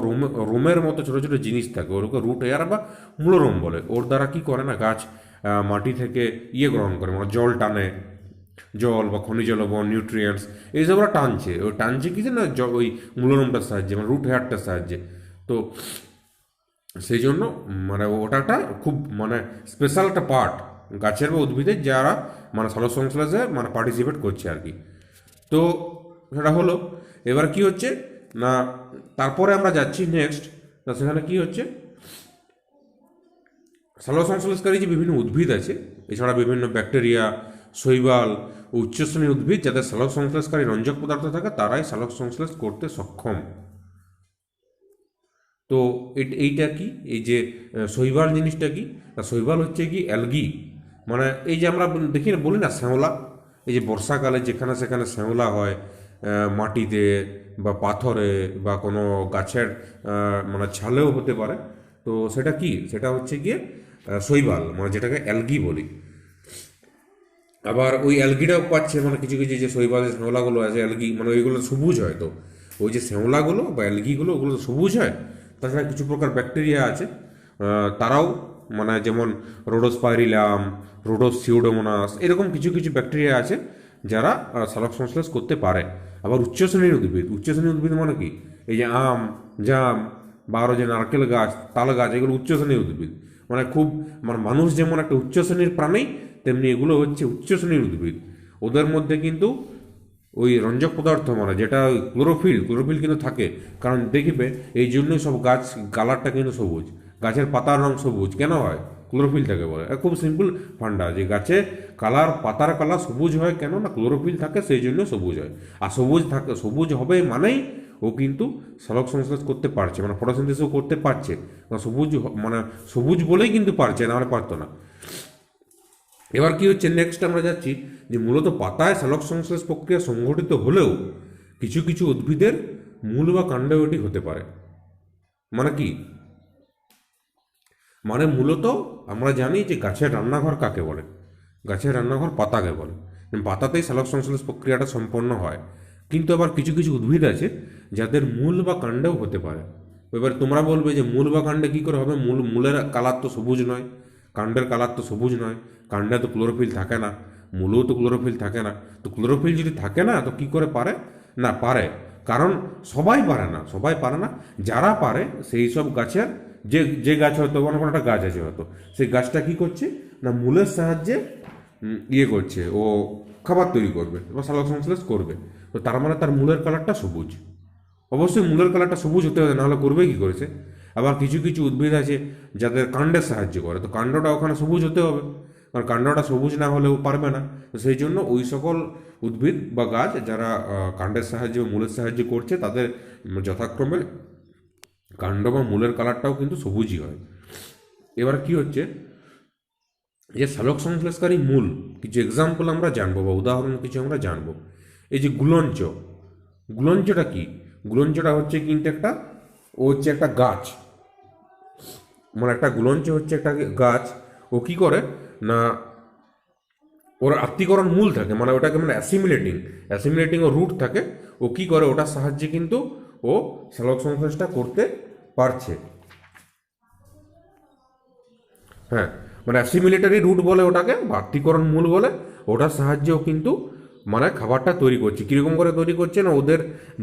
রোমের মতো ছোটো ছোটো জিনিস থাকে, ওরকে রুট হেয়ার বা মূলরোম বলে। ওর দ্বারা কি করে না, গাছ মাটি থেকে ইয়ে গ্রহণ করে, মানে জল টানে, জল বা খনিজ লবণ, নিউট্রিয়েন্টস, এইসব ওরা টানছে। ওই টানছে কি যে না, ওই মূলরোমটার সাহায্যে, মানে রুট হেয়ারটার সাহায্যে। তো সেই জন্য মানে ওটা একটা খুব, মানে স্পেশাল একটা পার্ট গাছের বা উদ্ভিদের, যারা মানে সালোক সংশ্লেষে মানে পার্টিসিপেট করছে আর কি। তো সেটা হলো। এবার কি হচ্ছে না, তারপরে আমরা যাচ্ছি নেক্সট, না সেখানে কি হচ্ছে, সালোক সংশ্লেষকারী যে বিভিন্ন উদ্ভিদ আছে, এছাড়া বিভিন্ন ব্যাকটেরিয়া, শৈবাল ও উচ্চশ্রেণীর উদ্ভিদ যাদের সালোক সংশ্লেষকারী রঞ্জক পদার্থ থাকে, তারাই সালোক সংশ্লেষ করতে সক্ষম। তো এইটা কি, এই যে শৈবাল জিনিসটা কি? শৈবাল হচ্ছে কি অ্যালগি, মানে এই যে আমরা দেখি না, বলি না শ্যাওলা, এই যে বর্ষাকালে যেখানে সেখানে শ্যাওলা হয়, মাটিতে বা পাথরে বা কোনো গাছের মানে ছালেও হতে পারে। তো সেটা কি? সেটা হচ্ছে গিয়ে শৈবাল, মানে যেটাকে অ্যালগি বলি। আবার ওই অ্যালগিটাও পাচ্ছে, মানে কিছু কিছু যে শৈবালের শ্যাওলাগুলো আছে অ্যালগি, মানে ওইগুলো সবুজ হয়। তো ওই যে শ্যাওলাগুলো বা অ্যালগিগুলো, ওগুলো সবুজ হয়। তাছাড়া কিছু প্রকার ব্যাকটেরিয়া আছে, তারাও, মানে যেমন রোডোস্পাইরিলাম, রোডোসিউডোমোনাস, এরকম কিছু কিছু ব্যাকটেরিয়া আছে যারা সালোক সংশ্লেষ করতে পারে। আবার উচ্চশ্রেণীর উদ্ভিদ, উচ্চশ্রেণীর উদ্ভিদ মানে কি? এই যে আম, জাম বা আরও যে নারকেল গাছ, তাল গাছ, এগুলো উচ্চশ্রেণীর উদ্ভিদ। মানে খুব, মানে মানুষ যেমন একটা উচ্চশ্রেণীর প্রাণী, তেমনি এগুলো হচ্ছে উচ্চশ্রেণীর উদ্ভিদ। ওদের মধ্যে কিন্তু ওই রঞ্জক পদার্থ, মানে যেটা ক্লোরোফিল কিন্তু থাকে। কারণ দেখবে এই জন্যই সব গাছ কালারটা কিন্তু সবুজ, গাছের পাতার রং সবুজ কেন হয়? ক্লোরোফিল থাকে বলে। খুব সিম্পল ফান্ডা, যে গাছে কালার, পাতার কালার সবুজ হয় কেন না, ক্লোরোফিল থাকে, সেই জন্য সবুজ হয়। আর সবুজ থাকে, সবুজ হবে মানেই ও কিন্তু সালোক সংশ্লেষ করতে পারছে, মানে ফটোসিনথেসিসও করতে পারছে। সবুজ, মানে সবুজ বলেই কিন্তু পারছে, নাহলে পারতো না। এবার কি হচ্ছে, নেক্সট আমরা যাচ্ছি যে মূলত পাতায় সালোক সংশ্লেষ প্রক্রিয়া সংঘটিত হলেও কিছু কিছু উদ্ভিদের মূল বা কাণ্ডেও এটি হতে পারে। মানে কি? মানে মূলত আমরা জানি যে গাছের রান্নাঘর কাকে বলে, গাছের রান্নাঘর পাতাকে বলে, পাতাতেই সালোক সংশ্লেষ প্রক্রিয়াটা সম্পন্ন হয়। কিন্তু আবার কিছু কিছু উদ্ভিদ আছে যাদের মূল বা কাণ্ডেও হতে পারে। এবার তোমরা বলবে যে মূল বা কাণ্ডে কী করে হবে, মূলের কালার তো সবুজ নয়, কাণ্ডের কালার তো সবুজ নয়, কাণ্ডে তো ক্লোরোফিল থাকে না, মূলেও তো ক্লোরোফিল থাকে না। তো ক্লোরোফিল যদি থাকে না তো কী করে পারে না, পারে, কারণ সবাই পারে না, সবাই পারে না, যারা পারে সেই সব গাছের, যে যে গাছ হয়তো কোনো কোনো একটা গাছ আছে হয়তো, সেই গাছটা কী করছে না মূলের সাহায্যে ইয়ে করছে, ও খাবার তৈরি করবে বা সালোকসংশ্লেষ করবে। তো তার মানে তার মূলের কালারটা সবুজ, অবশ্যই মূলের কালারটা সবুজ হতে হবে, নাহলে করবে কী করেছে। আবার কিছু কিছু উদ্ভিদ আছে যাদের কাণ্ডের সাহায্য করে, তো কাণ্ডটা ওখানে সবুজ হতে হবে, কারণ কাণ্ডটা সবুজ না হলেও পারবে না। তো সেই জন্য ওই সকল উদ্ভিদ বা গাছ যারা কাণ্ডের সাহায্যে বা মূলের সাহায্য করছে তাদের যথাক্রমে কাণ্ড বা মূলের কালারটাও কিন্তু সবুজই হয়। এবার কি হচ্ছে যে সালোক সংশ্লেষকারী মূল কিছু এক্সাম্পল আমরা জানবো বা উদাহরণ কিছু আমরা জানবো। এই যে গুলঞ্চ, গুলঞ্চটা কি, গুলঞ্চটা হচ্ছে কিন্তু একটা, ও হচ্ছে একটা গাছ, মানে একটা গুলঞ্চ হচ্ছে একটা গাছ। ও কি করে না, ওর আত্তীকরণ মূল থাকে, মানে ওটাকে মানে অ্যাসিমিলেটিং ও রুট থাকে। ও কি করে, ওটার সাহায্যে কিন্তু ও সালোক সংশ্লেষটা করতে পারছে। হ্যাঁ, মানে অ্যাসিমিলেটারি রুট বলে ওটাকে, বা আত্তীকরণ মূল বলে, ওটার সাহায্যেও কিন্তু মানে খাবারটা তৈরি করছে। কীরকম করে তৈরি করছে না, ওদের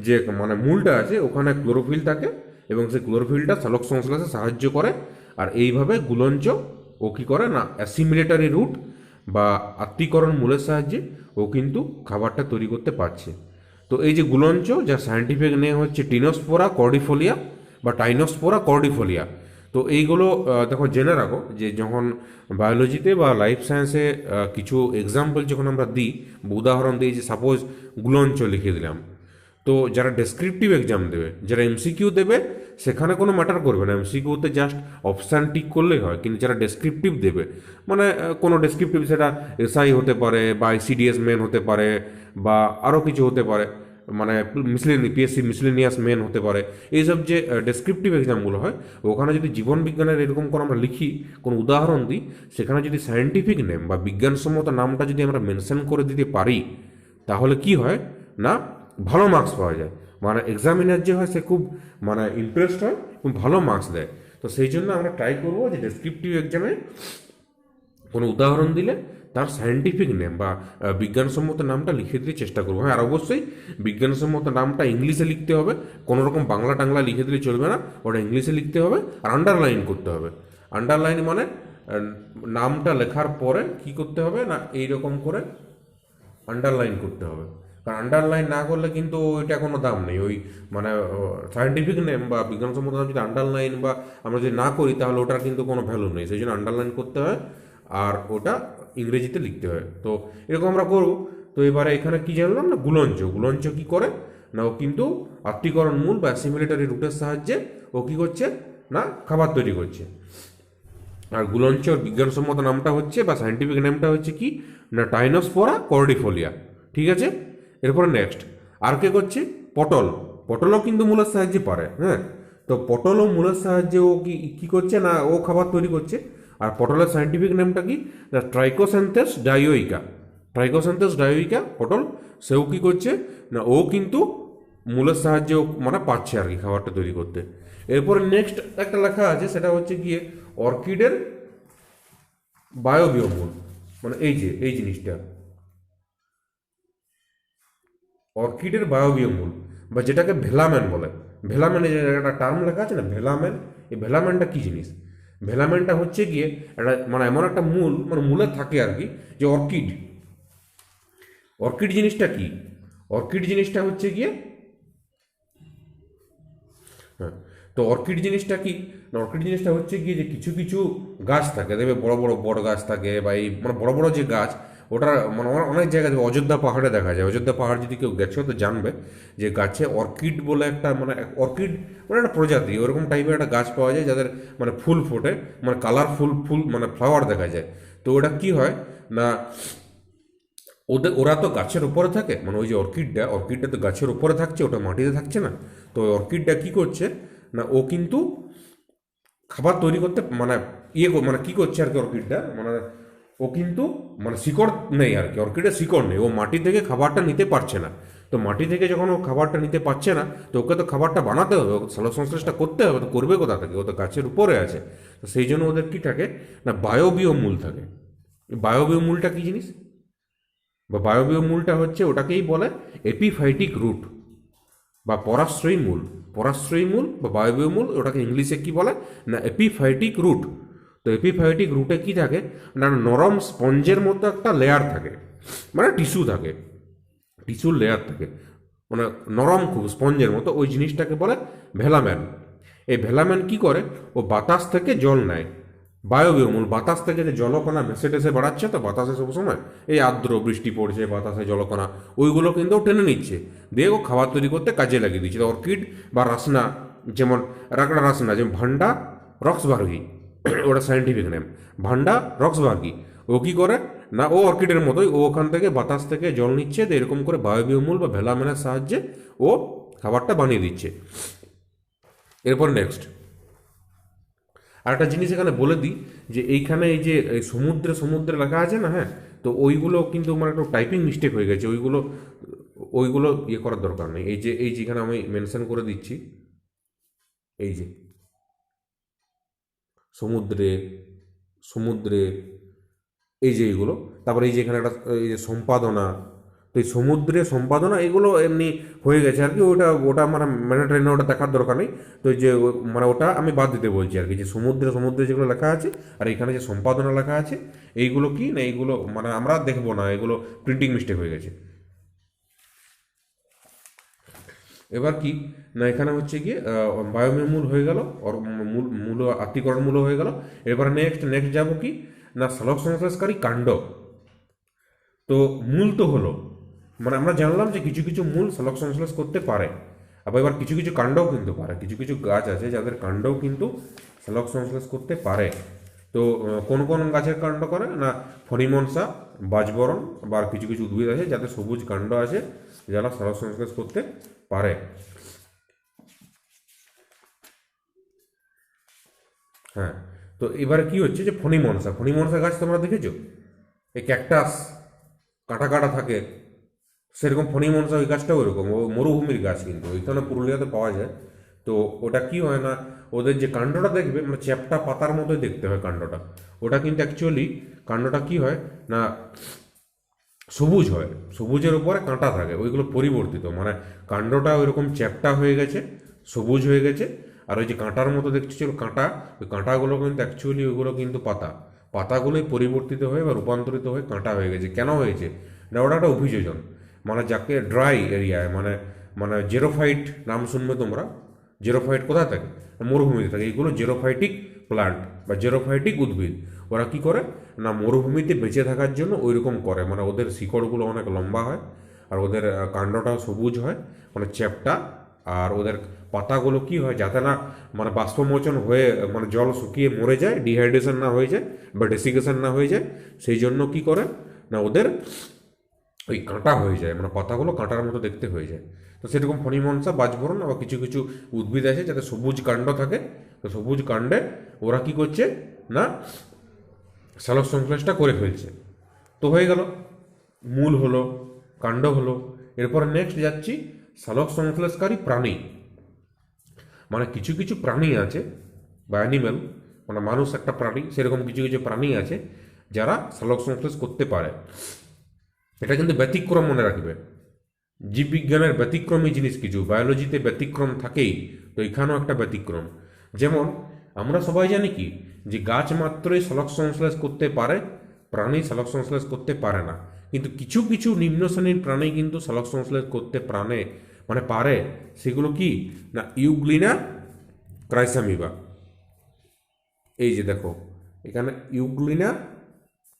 যে মানে মূলটা আছে ওখানে ক্লোরোফিল থাকে এবং সেই ক্লোরোফিলটা সালোক সংশ্লেষে সাহায্য করে। আর এইভাবে গুলঞ্চ ও কী করে না অ্যাসিমিলেটারি রুট বা আত্তীকরণ মূলের সাহায্যে ও কিন্তু খাবারটা তৈরি করতে পারছে। তো এই যে গুলঞ্চ, যার সায়েন্টিফিক নেম হচ্ছে টিনোস্পোরা কর্ডিফোলিয়া বা টাইনোস্পোরা কর্ডিফোলিয়া। তো এইগুলো দেখো জেনে রাখো যে যখন বায়োলজিতে বা লাইফ সায়েন্সে কিছু এক্সাম্পল যখন আমরা দিই, উদাহরণ দিই, যে সাপোজ গুলঞ্চ লিখে দিলাম, তো যারা ডেসক্রিপটিভ এক্সাম দেবে, যারা এমসিকিউ দেবে, সেখানে কোনো ম্যাটার করবে না, এমসিকিউতে জাস্ট অপশান টিক করলেই হয়। কিন্তু যারা ডেসক্রিপটিভ দেবে, মানে কোনো ডেসক্রিপটিভ, সেটা এসআই হতে পারে বা আইসিডিএস মেন হতে পারে বা আরও কিছু হতে পারে, মানে পিএসসি মিসলেনিয়াস মেন হতে পারে, এইসব যে ডেসক্রিপটিভ এক্সামগুলো হয়, ওখানে যদি জীবন বিজ্ঞানের এরকম কোনো আমরা লিখি, কোনো উদাহরণ দিই, সেখানে যদি সায়েন্টিফিক নেম বা বিজ্ঞানসম্মত নামটা যদি আমরা মেনশন করে দিতে পারি, তাহলে কি হয় না ভালো মার্কস পাওয়া যায়। মানে এক্সামিনার যে হয় সে খুব মানে ইন্টারেস্ট হয় এবং ভালো মার্কস দেয়। তো সেই জন্য আমরা ট্রাই করবো যে ডেসক্রিপটিভ এক্সামে কোনো উদাহরণ দিলে তার সায়েন্টিফিক নেম বা বিজ্ঞানসম্মত নামটা লিখে দিতে চেষ্টা করবো। হ্যাঁ, আর অবশ্যই বিজ্ঞানসম্মত নামটা ইংলিশে লিখতে হবে, কোনো রকম বাংলা টাংলা লিখে দিলে চলবে না, ওটা ইংলিশে লিখতে হবে আর আন্ডারলাইন করতে হবে। আন্ডারলাইন মানে নামটা লেখার পরে কি করতে হবে না, এইরকম করে আন্ডারলাইন করতে হবে, কারণ আন্ডারলাইন না করলে কিন্তু ওইটা কোনো দাম নেই। ওই মানে সায়েন্টিফিক নেম বা বিজ্ঞানসম্মত নাম যদি আন্ডারলাইন বা আমরা যদি না করি, তাহলে ওটার কিন্তু কোনো ভ্যালু নেই। সেই জন্য আন্ডারলাইন করতে হয় আর ওটা ইংরেজিতে লিখতে হয়। তো এরকম আমরা করব। তো এবারে এখানে কি জানলাম না, গুলঞ্চ, গুলঞ্চ কি করে না, ও কিন্তু আত্তীকরণ মূল বা অ্যাসিমিলেটরি রুটের সাহায্যে ও কি করছে না খাবার তৈরি করছে। আর গুলঞ্চর বিজ্ঞানসম্মত নামটা হচ্ছে বা সায়েন্টিফিক নেমটা হচ্ছে কি না টাইনোস্পোরা কর্ডিফোলিয়া। ঠিক আছে, এরপরে নেক্সট আর কে করছে, পটল। পটলও কিন্তু মূলের সাহায্যে পারে। হ্যাঁ, তো পটলও মূলের সাহায্যে ও কি করছে না, ও খাবার তৈরি করছে। আর পটলের সায়েন্টিফিক নেমটা কি না ট্রাইকোস্যান্থেস ডায়োইকা। ট্রাইকোস্যান্থেস ডায়োইকা পটল, সেও কি করছে না, ও কিন্তু মূলের সাহায্যে মানে পাচ্ছে আর কি খাবারটা তৈরি করতে। এরপরে নেক্সট একটা লেখা আছে, সেটা হচ্ছে গিয়ে অর্কিডের বায়োবিয় মূল। মানে এই যে এই জিনিসটা অর্কিডের বায়োবিয় মূল, বা যেটাকে ভেলামেন বলে। ভেলামেনে যে একটা টার্ম লেখা আছে না ভেলামেন, এই ভেলামেনটা কি জিনিস, ভেলামেনটা হচ্ছে গিয়ে একটা মানে এমন একটা মূল, মানে মূলে থাকে আর কি, যে অর্কিড। অর্কিড জিনিসটা কি, অর্কিড জিনিসটা হচ্ছে গিয়ে, হ্যাঁ, তো অর্কিড জিনিসটা কি না, অর্কিড জিনিসটা হচ্ছে গিয়ে যে কিছু কিছু গাছ থাকে, দেখবে বড় বড় বট গাছ থাকে, বা এই মানে বড় বড় যে গাছ, ওটা মানে অনেক জায়গায় দেখবে, অযোধ্যা পাহাড়ে দেখা যায়। অযোধ্যা পাহাড় যদি কেউ গেছো তো জানবে যে গাছে অর্কিড বলে একটা মানে অর্কিড মানে একটা প্রজাতি, ওরকম টাইপের একটা গাছ পাওয়া যায় যাদের মানে ফুল ফোটে, মানে কালারফুল ফুল মানে ফ্লাওয়ার দেখা যায়। তো ওটা কি হয় না, ওরা তো গাছের উপরে থাকে, মানে ওই যে অর্কিডটা তো গাছের উপরে থাকছে, ওটা মাটিতে থাকছে না। তো অর্কিডটা কি করছে না, ও কিন্তু খাবার তৈরি করতে মানে মানে কি করছে আর কি, অর্কিডটা মানে ও কিন্তু মানে শিকড় নেই আর কি, অর্কিডের শিকড় নেই, ও মাটি থেকে খাবারটা নিতে পারছে না। তো মাটি থেকে যখন ও খাবারটা নিতে পারছে না, তো ওকে তো খাবারটা বানাতে হবে, ওকে সালোক সংশ্লেষটা করতে হবে, তো করবে কোথা থেকে, ও তো গাছের উপরে আছে। তো সেই জন্য ওদের কি থাকে না, বায়োবিও মূল থাকে। বায়োবিও মূলটা কি জিনিস, বা বায়োবিও মূলটা হচ্ছে ওটাকেই বলে এপিফাইটিক রুট বা পরাশ্রয়ী মূল। পরাশ্রয়ী মূল বা বায়বীয় মূল, ওটাকে ইংলিশে কি বলে না এপিফাইটিক রুট। তো এপিফাইটিক রুটে কি থাকে না, নরম স্পঞ্জের মতো একটা লেয়ার থাকে, মানে টিস্যু থাকে, টিস্যুর লেয়ার থাকে, মানে নরম খুব স্পঞ্জের মতো, ওই জিনিসটাকে বলে ভেলামেন। এই ভেলামেন কি করে, ও বাতাস থেকে জল নেয়। বায়বীয় মূল বাতাস থেকে যে জলকণা ভেসে টেসে বেড়াচ্ছে, তো বাতাসে সবসময় এই আর্দ্র বৃষ্টি পড়ছে, বাতাসে জলকণা ওইগুলো কিন্তু ও টেনে নিচ্ছে, দিয়ে ও খাবার তৈরি করতে কাজে লাগিয়ে দিচ্ছে। তো অর্কিড বা রাসনা, যেমন রাকড়া রাসনা, যেমন ভান্ডা রক্সবার্গি, ওটা সায়েন্টিফিক নেম, ভান্ডা রক্সবার্গি। ও কি করে না, ও অর্কিডের মতোই ও ওখান থেকে বাতাস থেকে জল নিচ্ছে, তো এরকম করে বায়বীয় মূল বা ভেলামেনের সাহায্যে ও খাবারটা বানিয়ে দিচ্ছে। এরপর নেক্সট আরেকটা জিনিস এখানে বলে দিই, যে এইখানে এই যে এই সমুদ্রে সমুদ্রে লেখা আছে না, হ্যাঁ, তো ওইগুলো কিন্তু আমার একটু টাইপিং মিস্টেক হয়ে গেছে, ওইগুলো ওইগুলো ইয়ে করার দরকার নেই। এই যেখানে আমি মেনশন করে দিচ্ছি, এই যে সমুদ্রে সমুদ্রে এই যে এইগুলো, তারপরে এই যে এখানে একটা এই যে সম্পাদনা, তো এই সমুদ্রে সম্পাদনা এগুলো এমনি হয়ে গেছে আর কি, ওটা ওটা মানে ম্যান্ডেটরি না, ওটা দেখার দরকার নেই। তো এই যে মানে ওটা আমি বাদ দিতে বলছি আর কি, যে সমুদ্রে সমুদ্রে যেগুলো লেখা আছে আর এখানে যে সম্পাদনা লেখা আছে, এইগুলো কি না, এইগুলো মানে আমরা দেখবো না, এগুলো প্রিন্টিং মিস্টেক হয়ে গেছে। এবার কি না, এখানে হচ্ছে গিয়ে বায়োমের মূল হয়ে গেল, ওর মূল মূল আত্মীকরণ মূল হয়ে গেল। এবার নেক্সট নেক্সট যাবো কি না, সালোক সংশ্লেষকারী কাণ্ড। তো মূল তো হলো, মানে আমরা জানলাম যে কিছু কিছু মূল সালোক সংশ্লেষ করতে পারে, আবার এবার কিছু কিছু কাণ্ডও কিন্তু পারে, কিছু কিছু গাছ আছে যাদের কাণ্ডও কিন্তু সালোক সংশ্লেষ করতে পারে। তো কোন কোন গাছের কাণ্ড করে না, ফণিমনসা, বাজবরণ, বা কিছু কিছু উদ্ভিদ আছে যাদের সবুজ কাণ্ড আছে, যারা সালোক সংশ্লেষ করতে পারে। হ্যাঁ, তো এবারে কি হচ্ছে যে ফণিমনসা, ফণিমনসা গাছ তোমরা দেখেছো, এই ক্যাকটাস কাটা কাটা থাকে, সেরকম ফণিমনসা ওই গাছটাও ওইরকম, ও মরুভূমির গাছ, কিন্তু ওইখানে পুরুলিয়াতে পাওয়া যায়। তো ওটা কি হয় না, ওদের যে কাণ্ডটা দেখবে মানে চ্যাপ্টা পাতার মতোই দেখতে হয় কাণ্ডটা, ওটা কিন্তু অ্যাকচুয়ালি কাণ্ডটা কি হয় না সবুজ হয়, সবুজের উপরে কাঁটা থাকে, ওইগুলো পরিবর্তিত, মানে কাণ্ডটা ওইরকম চ্যাপ্টা হয়ে গেছে, সবুজ হয়ে গেছে, আর ওই যে কাঁটার মতো দেখছিল কাঁটা, ওই কাঁটাগুলো কিন্তু অ্যাকচুয়ালি ওইগুলো কিন্তু পাতা, পাতাগুলোই পরিবর্তিত হয়ে বা রূপান্তরিত হয়ে কাঁটা হয়ে গেছে। কেন হয়েছে না, ওটা একটা অভিযোজন, মানে যাকে ড্রাই এরিয়ায়, মানে মানে জেরোফাইট নাম শুনবে তোমরা, জেরোফাইট কোথায় থাকে, মরুভূমিতে থাকে, এইগুলো জেরোফাইটিক প্লান্ট বা জেরোফাইটিক উদ্ভিদ। ওরা কি করে না, মরুভূমিতে বেঁচে থাকার জন্য ওইরকম করে, মানে ওদের শিকড়গুলো অনেক লম্বা হয়, আর ওদের কাণ্ডটাও সবুজ হয়, মানে চ্যাপ্টা, আর ওদের পাতাগুলো কি হয় যাতে না মানে বাষ্পমোচন হয়ে মানে জল শুকিয়ে মরে যায়, ডিহাইড্রেশন না হয়ে যায় বা ডেসিকেশন না হয়ে যায়, সেই জন্য কি করে না ওদের ওই কাঁটা হয়ে যায়, মানে পাতাগুলো কাঁটার মতো দেখতে হয়ে যায়। তো সেরকম ফণিমনসা, বাজবরণ, আবার কিছু কিছু উদ্ভিদ আছে যাতে সবুজ কাণ্ড থাকে, তো সবুজ কাণ্ডে ওরা কি করছে না সালোক সংশ্লেষটা করে ফেলছে। তো হয়ে গেল, মূল হলো, কাণ্ড হলো। এরপরে নেক্সট যাচ্ছি সালোক সংশ্লেষকারী প্রাণী। মানে কিছু কিছু প্রাণী আছে বা অ্যানিম্যাল, মানে মানুষ একটা প্রাণী, সেরকম কিছু কিছু প্রাণী আছে যারা সালোক সংশ্লেষ করতে পারে। এটা কিন্তু ব্যতিক্রম, মনে রাখবে, জীববিজ্ঞানের ব্যতিক্রমী জিনিস কিছু, বায়োলজিতে ব্যতিক্রম থাকেই, তো এখানেও একটা ব্যতিক্রম। যেমন আমরা সবাই জানি কি যে গাছ মাত্রই সালোক সংশ্লেষ করতে পারে, প্রাণী সালোক সংশ্লেষ করতে পারে না, কিন্তু কিছু কিছু নিম্ন শ্রেণীর প্রাণী কিন্তু সালোক সংশ্লেষ করতে মানে পারে। সেগুলো কি না, ইউগ্লিনা ক্রাইসামিবা, এই যে দেখো এখানে ইউগ্লিনা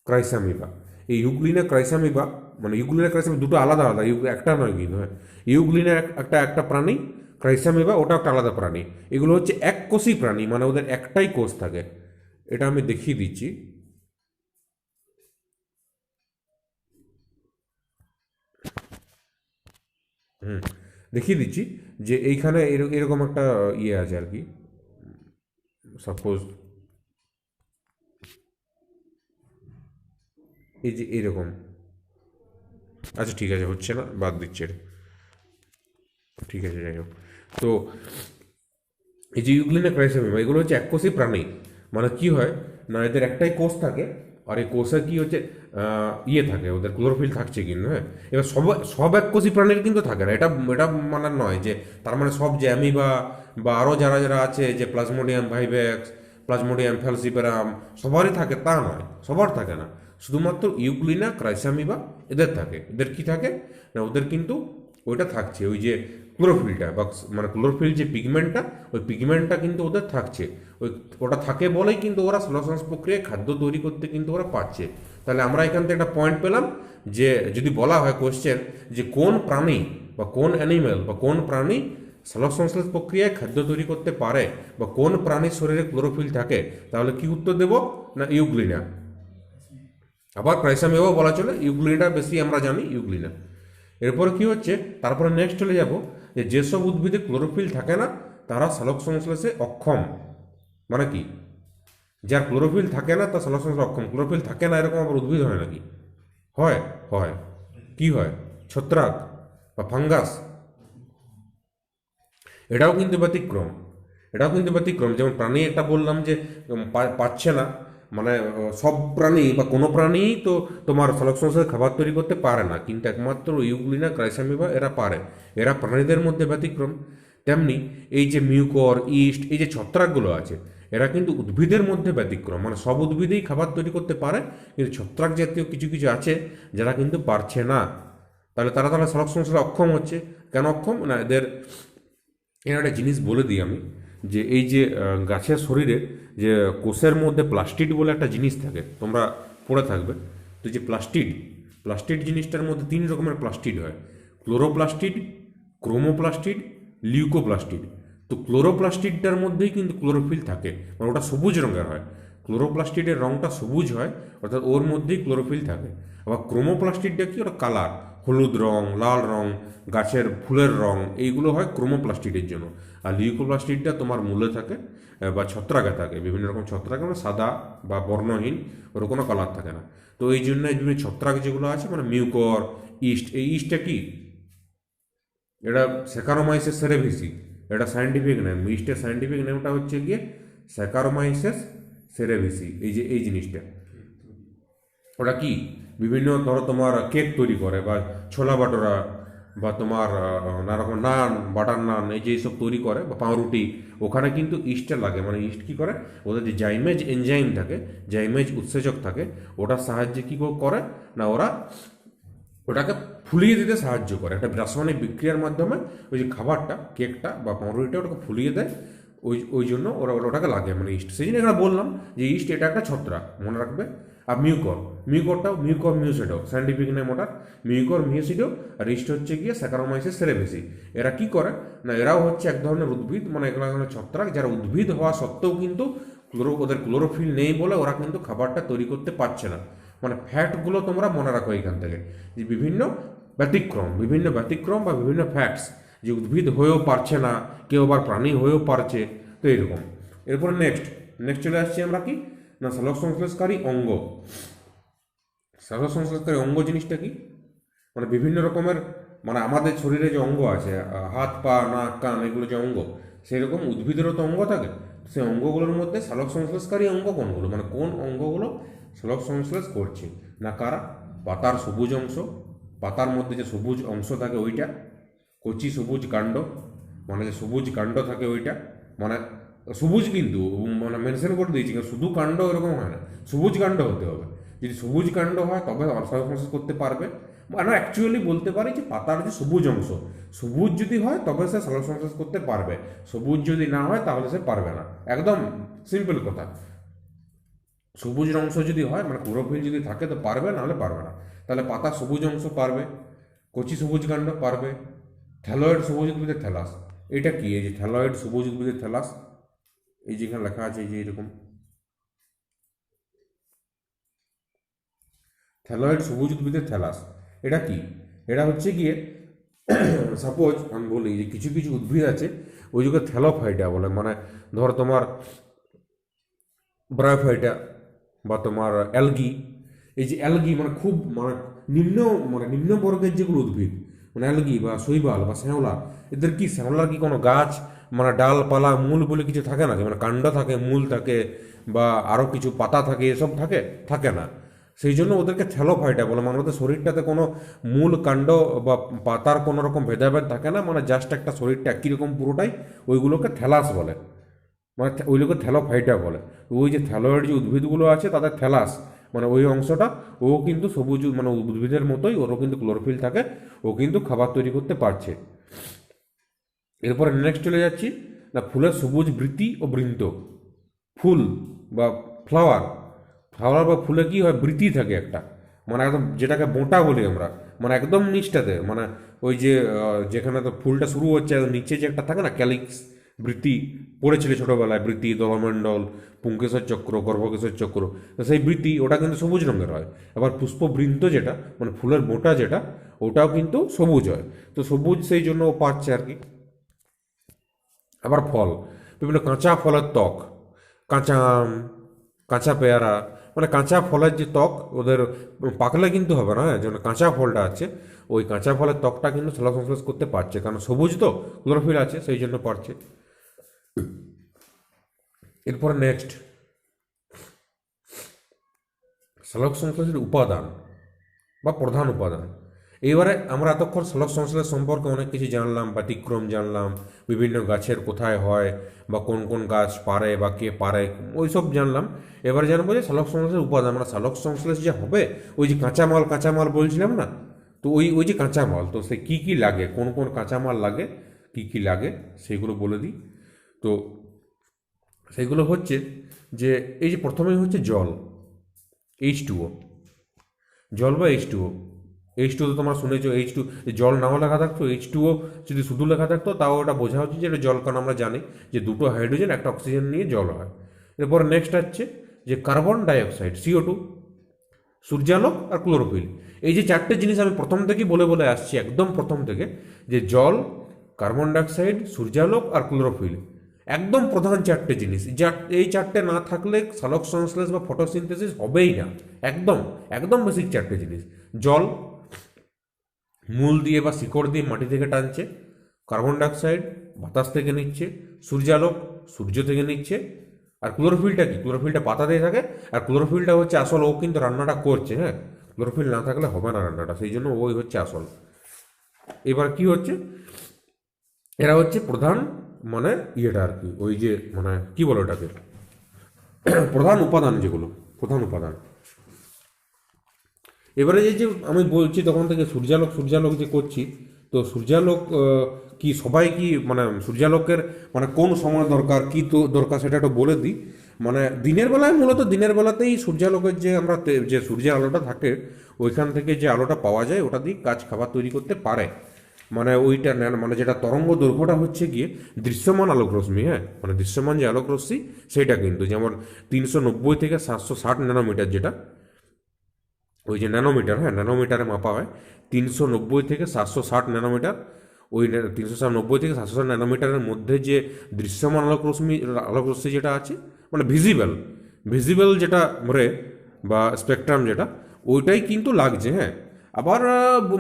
ক্রাইসামিবা, এই ইউগ্লিনা ক্রাইসামিবা, মানে ইউগ্লিনা ক্রাইসামিবা দুটো আলাদা আলাদা, একটা নয় কিন্তু, হ্যাঁ, ইউগ্লিনা একটা একটা প্রাণী, ক্রাইসামিবা ওটা একটা আলাদা প্রাণী। এগুলো হচ্ছে এককোষী প্রাণী, মানে ওদের একটাই কোষ থাকে। এটা আমি দেখিয়ে দিচ্ছি। হুম, দেখিয়ে দিচ্ছি যে এইখানে এরকম একটা ইয়ে আছে আর কি, সাপোজ এই যে এরকম, আচ্ছা ঠিক আছে, হচ্ছে না, বাদ দিচ্ছি এটা। ঠিক আছে, যাই হোক। তো এই যে ইউগ্লিনা ক্রাইসেমিয়া এগুলো হচ্ছে এককোষী প্রাণী। মানে কি হয় না, এদের একটাই কোষ থাকে, আর এই কোষে কি হচ্ছে ইয়ে থাকে, ওদের ক্লোরোফিল থাকছে কিন্তু, হ্যাঁ। এবার সব সব এককোষী প্রাণীর কিন্তু থাকে না, এটা এটা মানে নয় যে তার মানে সব যে অ্যামিবা বা আরও যারা যারা আছে যে প্লাজমোডিয়াম ভাইভ্যাক্স, প্লাজমোডিয়াম ফ্যালসিপেরাম সবারই থাকে তা নয়, সবার থাকে না। শুধুমাত্র ইউগ্লিনা ক্রাইসামিবা এদের থাকে। এদের কি থাকে না, ওদের কিন্তু ওইটা থাকছে, ওই যে ক্লোরোফিলটা বা মানে ক্লোরোফিল যে পিগমেন্টটা, ওই পিগমেন্টটা কিন্তু ওদের থাকছে। ওই ওটা থাকে বলেই কিন্তু ওরা ষোলশাংশ প্রক্রিয়ায় খাদ্য তৈরি করতে কিন্তু ওরা পারছে। তাহলে আমরা এখান থেকে একটা পয়েন্ট পেলাম যে যদি বলা হয় কোশ্চেন যে কোন প্রাণী বা কোন অ্যানিমেল বা কোন প্রাণী সালোকসংশ্লেষ প্রক্রিয়ায় খাদ্য তৈরি করতে পারে বা কোন প্রাণীর শরীরে ক্লোরোফিল থাকে, তাহলে কি উত্তর দেব না ইউগ্লিনা। আবার ক্রাইসামিয়াও বলা চলে, ইউগ্লিনা বেশি আমরা জানি, ইউগ্লিনা। এরপরে কি হচ্ছে, তারপরে নেক্সট চলে যাব যে যেসব উদ্ভিদে ক্লোরোফিল থাকে না তারা সালোক সংশ্লেষে অক্ষম। মানে কি, যার ক্লোরোফিল থাকে না তার সালোক সংশ্লেষে অক্ষম। ক্লোরোফিল থাকে না এরকম আবার উদ্ভিদ হয় নাকি? হয়, হয়। কি হয়? ছত্রাক বা ফাঙ্গাস। এটাও কিন্তু ব্যতিক্রম, এটাও কিন্তু ব্যতিক্রম। যেমন প্রাণী একটা বললাম যে পাচ্ছে না, মানে সব প্রাণী বা কোনো প্রাণী তো তোমার সালোক সংশ্লেষে খাবার তৈরি করতে পারে না, কিন্তু একমাত্র ইউগ্লিনা ক্রাইসামিবা এরা পারে। এরা প্রাণীদের মধ্যে ব্যতিক্রম। তেমনি এই যে মিউকর, ইস্ট, এই যে ছত্রাকগুলো আছে, এরা কিন্তু উদ্ভিদের মধ্যে ব্যতিক্রম। মানে সব উদ্ভিদেই খাবার তৈরি করতে পারে, কিন্তু ছত্রাক জাতীয় কিছু কিছু আছে যারা কিন্তু পারছে না। তাহলে তারা তাহলে সালোক সংশ্লেষে অক্ষম হচ্ছে। কেন অক্ষম না, এদের এর একটা জিনিস বলে দিই আমি, যে এই যে গাছের শরীরে যে কোষের মধ্যে প্লাস্টিড বলে একটা জিনিস থাকে, তোমরা পড়ে থাকবে। তো যে প্লাস্টিড, প্লাস্টিড জিনিসটার মধ্যে তিন রকমের প্লাস্টিড হয়: ক্লোরোপ্লাস্টিড, ক্রোমোপ্লাস্টিড, লিউকোপ্লাস্টিড। তো ক্লোরোপ্লাস্টিডটার মধ্যেই কিন্তু ক্লোরোফিল থাকে, মানে ওটা সবুজ রঙের হয়। ক্লোরোপ্লাস্টিডের রঙটা সবুজ হয়, অর্থাৎ ওর মধ্যেই ক্লোরোফিল থাকে। আবার ক্রোমোপ্লাস্টিডটা কি, ওটা কালার, হলুদ রং, লাল রং, গাছের ফুলের রং, এইগুলো হয় ক্রোমোপ্লাস্টিডের জন্য। আর লিউকোপ্লাস্টিডটা তোমার মূলে থাকে বা ছত্রাকে থাকে, বিভিন্ন রকম ছত্রাক, মানে সাদা বা বর্ণহীন, ওর কোনো কালার থাকে না। তো এই জন্য বিভিন্ন ছত্রাক যেগুলো আছে, মানে মিউকর, ইস্ট, এই ইস্টটা কি, এটা স্যাকারোমাইসেস সেরেভিসি, এটা সায়েন্টিফিক নেম। ইস্টের সায়েন্টিফিক নেমটা হচ্ছে গিয়ে স্যাকারোমাইসেস সেরেভিসি। এই যে এই জিনিসটা, ওটা কি বিভিন্ন ধরো তোমার কেক তৈরি করে বা ছোলা বাটোরা বা তোমার নানা রকম নান, বাটার নান, এই যে এইসব তৈরি করে বা পাউরুটি, ওখানে কিন্তু ইস্টটা লাগে। মানে ইস্ট কী করে, ওদের যে জাইমেজ এনজাইম থাকে, জাইমেজ উৎসেচক থাকে, ওটার সাহায্যে কী করে না, ওরা ওটাকে ফুলিয়ে দিতে সাহায্য করে একটা রাসায়নিক বিক্রিয়ার মাধ্যমে। ওই যে খাবারটা, কেকটা বা পাউরুটিটা, ওটাকে ফুলিয়ে দেয়। ওই ওই জন্য ওরা ওটাকে লাগে, মানে ইস্ট। সেই জন্য এখানে বললাম যে ইস্ট এটা একটা ছত্রাক, মনে রাখবে। আর মিউকর, মিউকরটাও মিউকর মিউসিডো, সাইন্টিফিক নেম ওটার মিউকর মিউসিডো। আর ইস্ট হচ্ছে গিয়ে স্যাকারোমাইসিস সেরেভিসি। এরা কি করে না, এরাও হচ্ছে এক ধরনের উদ্ভিদ, মানে এক ধরনের ছত্রাক, যারা উদ্ভিদ হওয়া সত্ত্বেও কিন্তু ওদের ক্লোরোফিল নেই বলে ওরা কিন্তু খাবারটা তৈরি করতে পারছে না। মানে ফ্যাক্টগুলো তোমরা মনে রাখো এখান থেকে, যে বিভিন্ন ব্যতিক্রম বা বিভিন্ন ফ্যাক্টস, যে উদ্ভিদ হয়েও পারছে না, কেউ আবার প্রাণী হয়েও পারছে। তো এরকম। এরপর নেক্সট নেক্সট চলে আসছি আমরা কি না, সালোক সংশ্লেষকারী অঙ্গ। সালোক সংশ্লেষকারী অঙ্গ জিনিসটা কি, মানে বিভিন্ন রকমের, মানে আমাদের শরীরে যে অঙ্গ আছে, হাত পা নাক কান, এগুলো যে অঙ্গ, সেরকম উদ্ভিদেরও তো অঙ্গ থাকে। সেই অঙ্গগুলোর মধ্যে সালোক সংশ্লেষকারী অঙ্গ কোনগুলো, মানে কোন অঙ্গগুলো সালোক সংশ্লেষ করছে না কারা? পাতার সবুজ অংশ, পাতার মধ্যে যে সবুজ অংশ থাকে ওইটা, কচি সবুজ কাণ্ড, মানে যে সবুজ কাণ্ড থাকে ওইটা, মানে সবুজ কিন্তু মানে মেনশন করে দিয়েছি, শুধু কাণ্ড এরকম হয় না, সবুজ কাণ্ড হতে হবে। যদি সবুজ কাণ্ড হয় তবে সালোক সংশ্লেষ করতে পারবে। আমরা অ্যাকচুয়ালি বলতে পারি যে পাতার যে সবুজ অংশ, সবুজ যদি হয় তবে সে সালোক সংশ্লেষ করতে পারবে, সবুজ যদি না হয় তাহলে সে পারবে না। একদম সিম্পল কথা। সবুজ অংশ যদি হয়, মানে ক্লোরোফিল যদি থাকে তো পারবে, নাহলে পারবে না। তাহলে পাতা সবুজ অংশ পারবে, কচি সবুজ কাণ্ড পারবে। থ্যালয়েড সবুজ উদ্ভিদের থ্যালাস, এটা কি, এই যে থ্যালয়েড সবুজ উদ্ভিদের থ্যালাস, এই যেখানে লেখা আছে এই যে এরকম থ্যালয়েড সবুজ উদ্ভিদের থ্যালাস, এটা কি? এটা হচ্ছে গিয়ে সাপোজ আমি বলি যে কিছু কিছু উদ্ভিদ আছে ওই যুগে থ্যালোফাইটা বলে, মানে ধর তোমার ব্রায়োফাইটা বা তোমার অ্যালগি। এই যে অ্যালগি মানে খুব মানে নিম্ন বর্গের যেগুলো উদ্ভিদ, মানে অ্যালগি বা শৈবাল বা শ্যাওলা, এদের কি শ্যাওলার কি কোনো গাছ মানে ডালপালা মূল বলে কিছু থাকে না, মানে কাণ্ড থাকে, মূল থাকে, বা আরও কিছু পাতা থাকে, এসব থাকে থাকে না। সেই জন্য ওদেরকে থ্যালোফাইটা বলে, মানে ওদের শরীরটাতে কোনো মূল কাণ্ড বা পাতার কোনো রকম ভেদাভেদ থাকে না, মানে জাস্ট একটা শরীরটা একই রকম পুরোটাই, ওইগুলোকে থ্যালাস বলে, মানে ওইগুলোকে থ্যালোফাইটা বলে। ওই যে থ্যালয়েড যে উদ্ভিদগুলো আছে তাদের থ্যালাস মানে ওই অংশটা, ও কিন্তু সবুজ মানে উদ্ভিদের মতোই, ওরও কিন্তু ক্লোরোফিল থাকে, ও কিন্তু খাবার তৈরি করতে পারছে। এরপরে নেক্সট চলে যাচ্ছি না, ফুলের সবুজ বৃতি ও বৃন্ত। ফুল বা ফ্লাওয়ার, ফ্লাওয়ার বা ফুলে কি হয়, বৃতি থাকে একটা, মানে একদম যেটাকে বোঁটা বলি আমরা, মানে একদম নিচটাতে, মানে ওই যে যেখানে তো ফুলটা শুরু হচ্ছে একদম নিচে যে একটা থাকে না ক্যালিক্স, বৃতি পড়েছিল ছোটোবেলায়, বৃতি, দলমণ্ডল, পুংকেশর চক্র, গর্ভকেশর চক্র, তো সেই বৃতি ওটা কিন্তু সবুজ রঙের হয়। আবার পুষ্পবৃন্ত যেটা মানে ফুলের বোঁটা যেটা, ওটাও কিন্তু সবুজ হয়। তো সবুজ সেই জন্য ও পাচ্ছে আর কি। আবার ফল, বিভিন্ন কাঁচা ফলের ত্বক, কাঁচা আম, কাঁচা পেয়ারা, মানে কাঁচা ফলের যে ত্বক ওদের, পাকলে কিন্তু হবে না, হ্যাঁ, যেমন কাঁচা ফলটা আছে, ওই কাঁচা ফলের ত্বকটা কিন্তু সংশ্লেষ করতে পারছে, কারণ সবুজ তো ক্লোরোফিল আছে সেই জন্য পারছে। এরপরে নেক্সট, সালোক সংশ্লেষের উপাদান বা প্রধান উপাদান। এইবারে আমরা এতক্ষণ সালোক সংশ্লেষ সম্পর্কে অনেক কিছু জানলাম, ব্যতিক্রম জানলাম, বিভিন্ন গাছের কোথায় হয় বা কোন কোন গাছ পারে বা কে পারে, ওই সব জানলাম। এবারে জানবো যে সালোক সংশ্লেষের উপাদান, আমরা সালোক সংশ্লেষ যে হবে, ওই যে কাঁচামাল কাঁচামাল বলছিলাম না, তো ওই ওই যে কাঁচামাল, তো সে কী কী লাগে, কোন কোন কাঁচামাল লাগে, কী কী লাগে সেগুলো বলে দিই। তো সেগুলো হচ্ছে যে এই যে প্রথমেই হচ্ছে জল, H2O, জল বা H2O। H2O তো তোমরা শুনেছো, H2, জল নাও লেখা থাকতো, H2O যদি শুধু লেখা থাকতো তাও ওটা বোঝা হচ্ছে যে এটা জল, কারণ আমরা জানি যে দুটো হাইড্রোজেন একটা অক্সিজেন নিয়ে জল হয়। এরপর নেক্সট হচ্ছে যে কার্বন ডাইঅক্সাইড, CO2, সূর্যালোক আর ক্লোরোফিল। এই যে চারটে জিনিস আমি প্রথম থেকেই বলে বলে আসছি, একদম প্রথম থেকে, যে জল, কার্বন ডাইঅক্সাইড, সূর্যালোক আর ক্লোরোফিল একদম প্রধান চারটে জিনিস, যা এই চারটে না থাকলে সালোক সংশ্লেষ বা ফটোসিনথেসিস হবেই না। একদম একদম বেসিক চারটে জিনিস। জল মূল দিয়ে বা শিকড় দিয়ে মাটি থেকে টানছে, কার্বন ডাইঅক্সাইড বাতাস থেকে নিচ্ছে, সূর্যালোক সূর্য থেকে নিচ্ছে, আর ক্লোরোফিলটা কি, ক্লোরোফিলটা পাতা দিয়ে থাকে, আর ক্লোরোফিলটা হচ্ছে আসল, ও কিন্তু রান্নাটা করছে, হ্যাঁ, ক্লোরোফিল না থাকলে হবে না রান্নাটা, সেই জন্য ওই হচ্ছে আসল। এবার কি হচ্ছে, এরা হচ্ছে প্রধান মানে ইয়েটা আর কি, ওই যে মানে কি বলো ওটাকে, প্রধান উপাদান যেগুলো, প্রধান উপাদান। এবারে এই যে আমি বলছি তখন থেকে সূর্যালোক সূর্যালোক যে করছি, তো সূর্যালোক কি সবাই কি মানে সূর্যালোকের মানে কোন সময় দরকার, কি তো দরকার সেটা একটু বলে দিই। মানে দিনের বেলায়, মূলত দিনের বেলাতেই সূর্যালোকের যে আমরা যে সূর্যের আলোটা থাকে, ওইখান থেকে যে আলোটা পাওয়া যায় ওটা দিয়ে গাছ খাবার তৈরি করতে পারে। মানে ওইটা মানে যেটা তরঙ্গ দৈর্ঘ্যটা হচ্ছে গিয়ে দৃশ্যমান আলোক রশ্মি, হ্যাঁ, মানে দৃশ্যমান যে আলোক রশ্মি সেটা কিন্তু যেমন 390 থেকে 760 ন্যানোমিটার, যেটা ওই যে ন্যানোমিটার, হ্যাঁ, ন্যানোমিটারে মাপা হয়, 390 থেকে 760 ন্যানোমিটার, ওই 390 থেকে 760 ন্যানোমিটারের মধ্যে যে দৃশ্যমান আলোক রশ্মি যেটা আছে, মানে ভিজিবল ভিজিবল যেটা রে বা স্পেকট্রাম যেটা, ওইটাই কিন্তু লাগছে, হ্যাঁ। আবার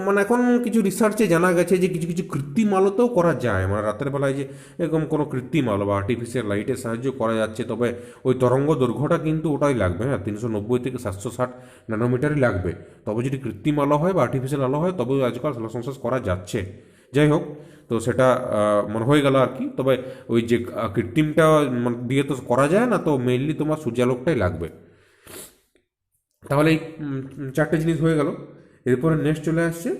মানে এখন কিছু রিসার্চে জানা গেছে যে কিছু কিছু কৃত্রিম আলোতেও করা যায়, মানে রাতের বেলায় যে এরকম কোনো কৃত্রিম আলো বা আর্টিফিশিয়াল লাইটের সাহায্য করা যাচ্ছে, তবে ওই তরঙ্গ দৈর্ঘ্যটা কিন্তু ওটাই লাগবে, হ্যাঁ, 390 থেকে 760 ন্যানোমিটারই লাগবে। তবে যদি কৃত্রিম আলো হয় বা আর্টিফিশিয়াল আলো হয় তবে আজকাল সালোক সংশ্লেষ করা যাচ্ছে। যাই হোক, তো সেটা মনে হয়ে গেল আর কি। তবে ওই যে কৃত্রিমটা দিয়ে তো করা যায় না, তো মেইনলি তোমার সূর্যালোকটাই লাগবে। তাহলে এই চারটে জিনিস হয়ে গেল। এরপরে নেক্সট চলে আসছে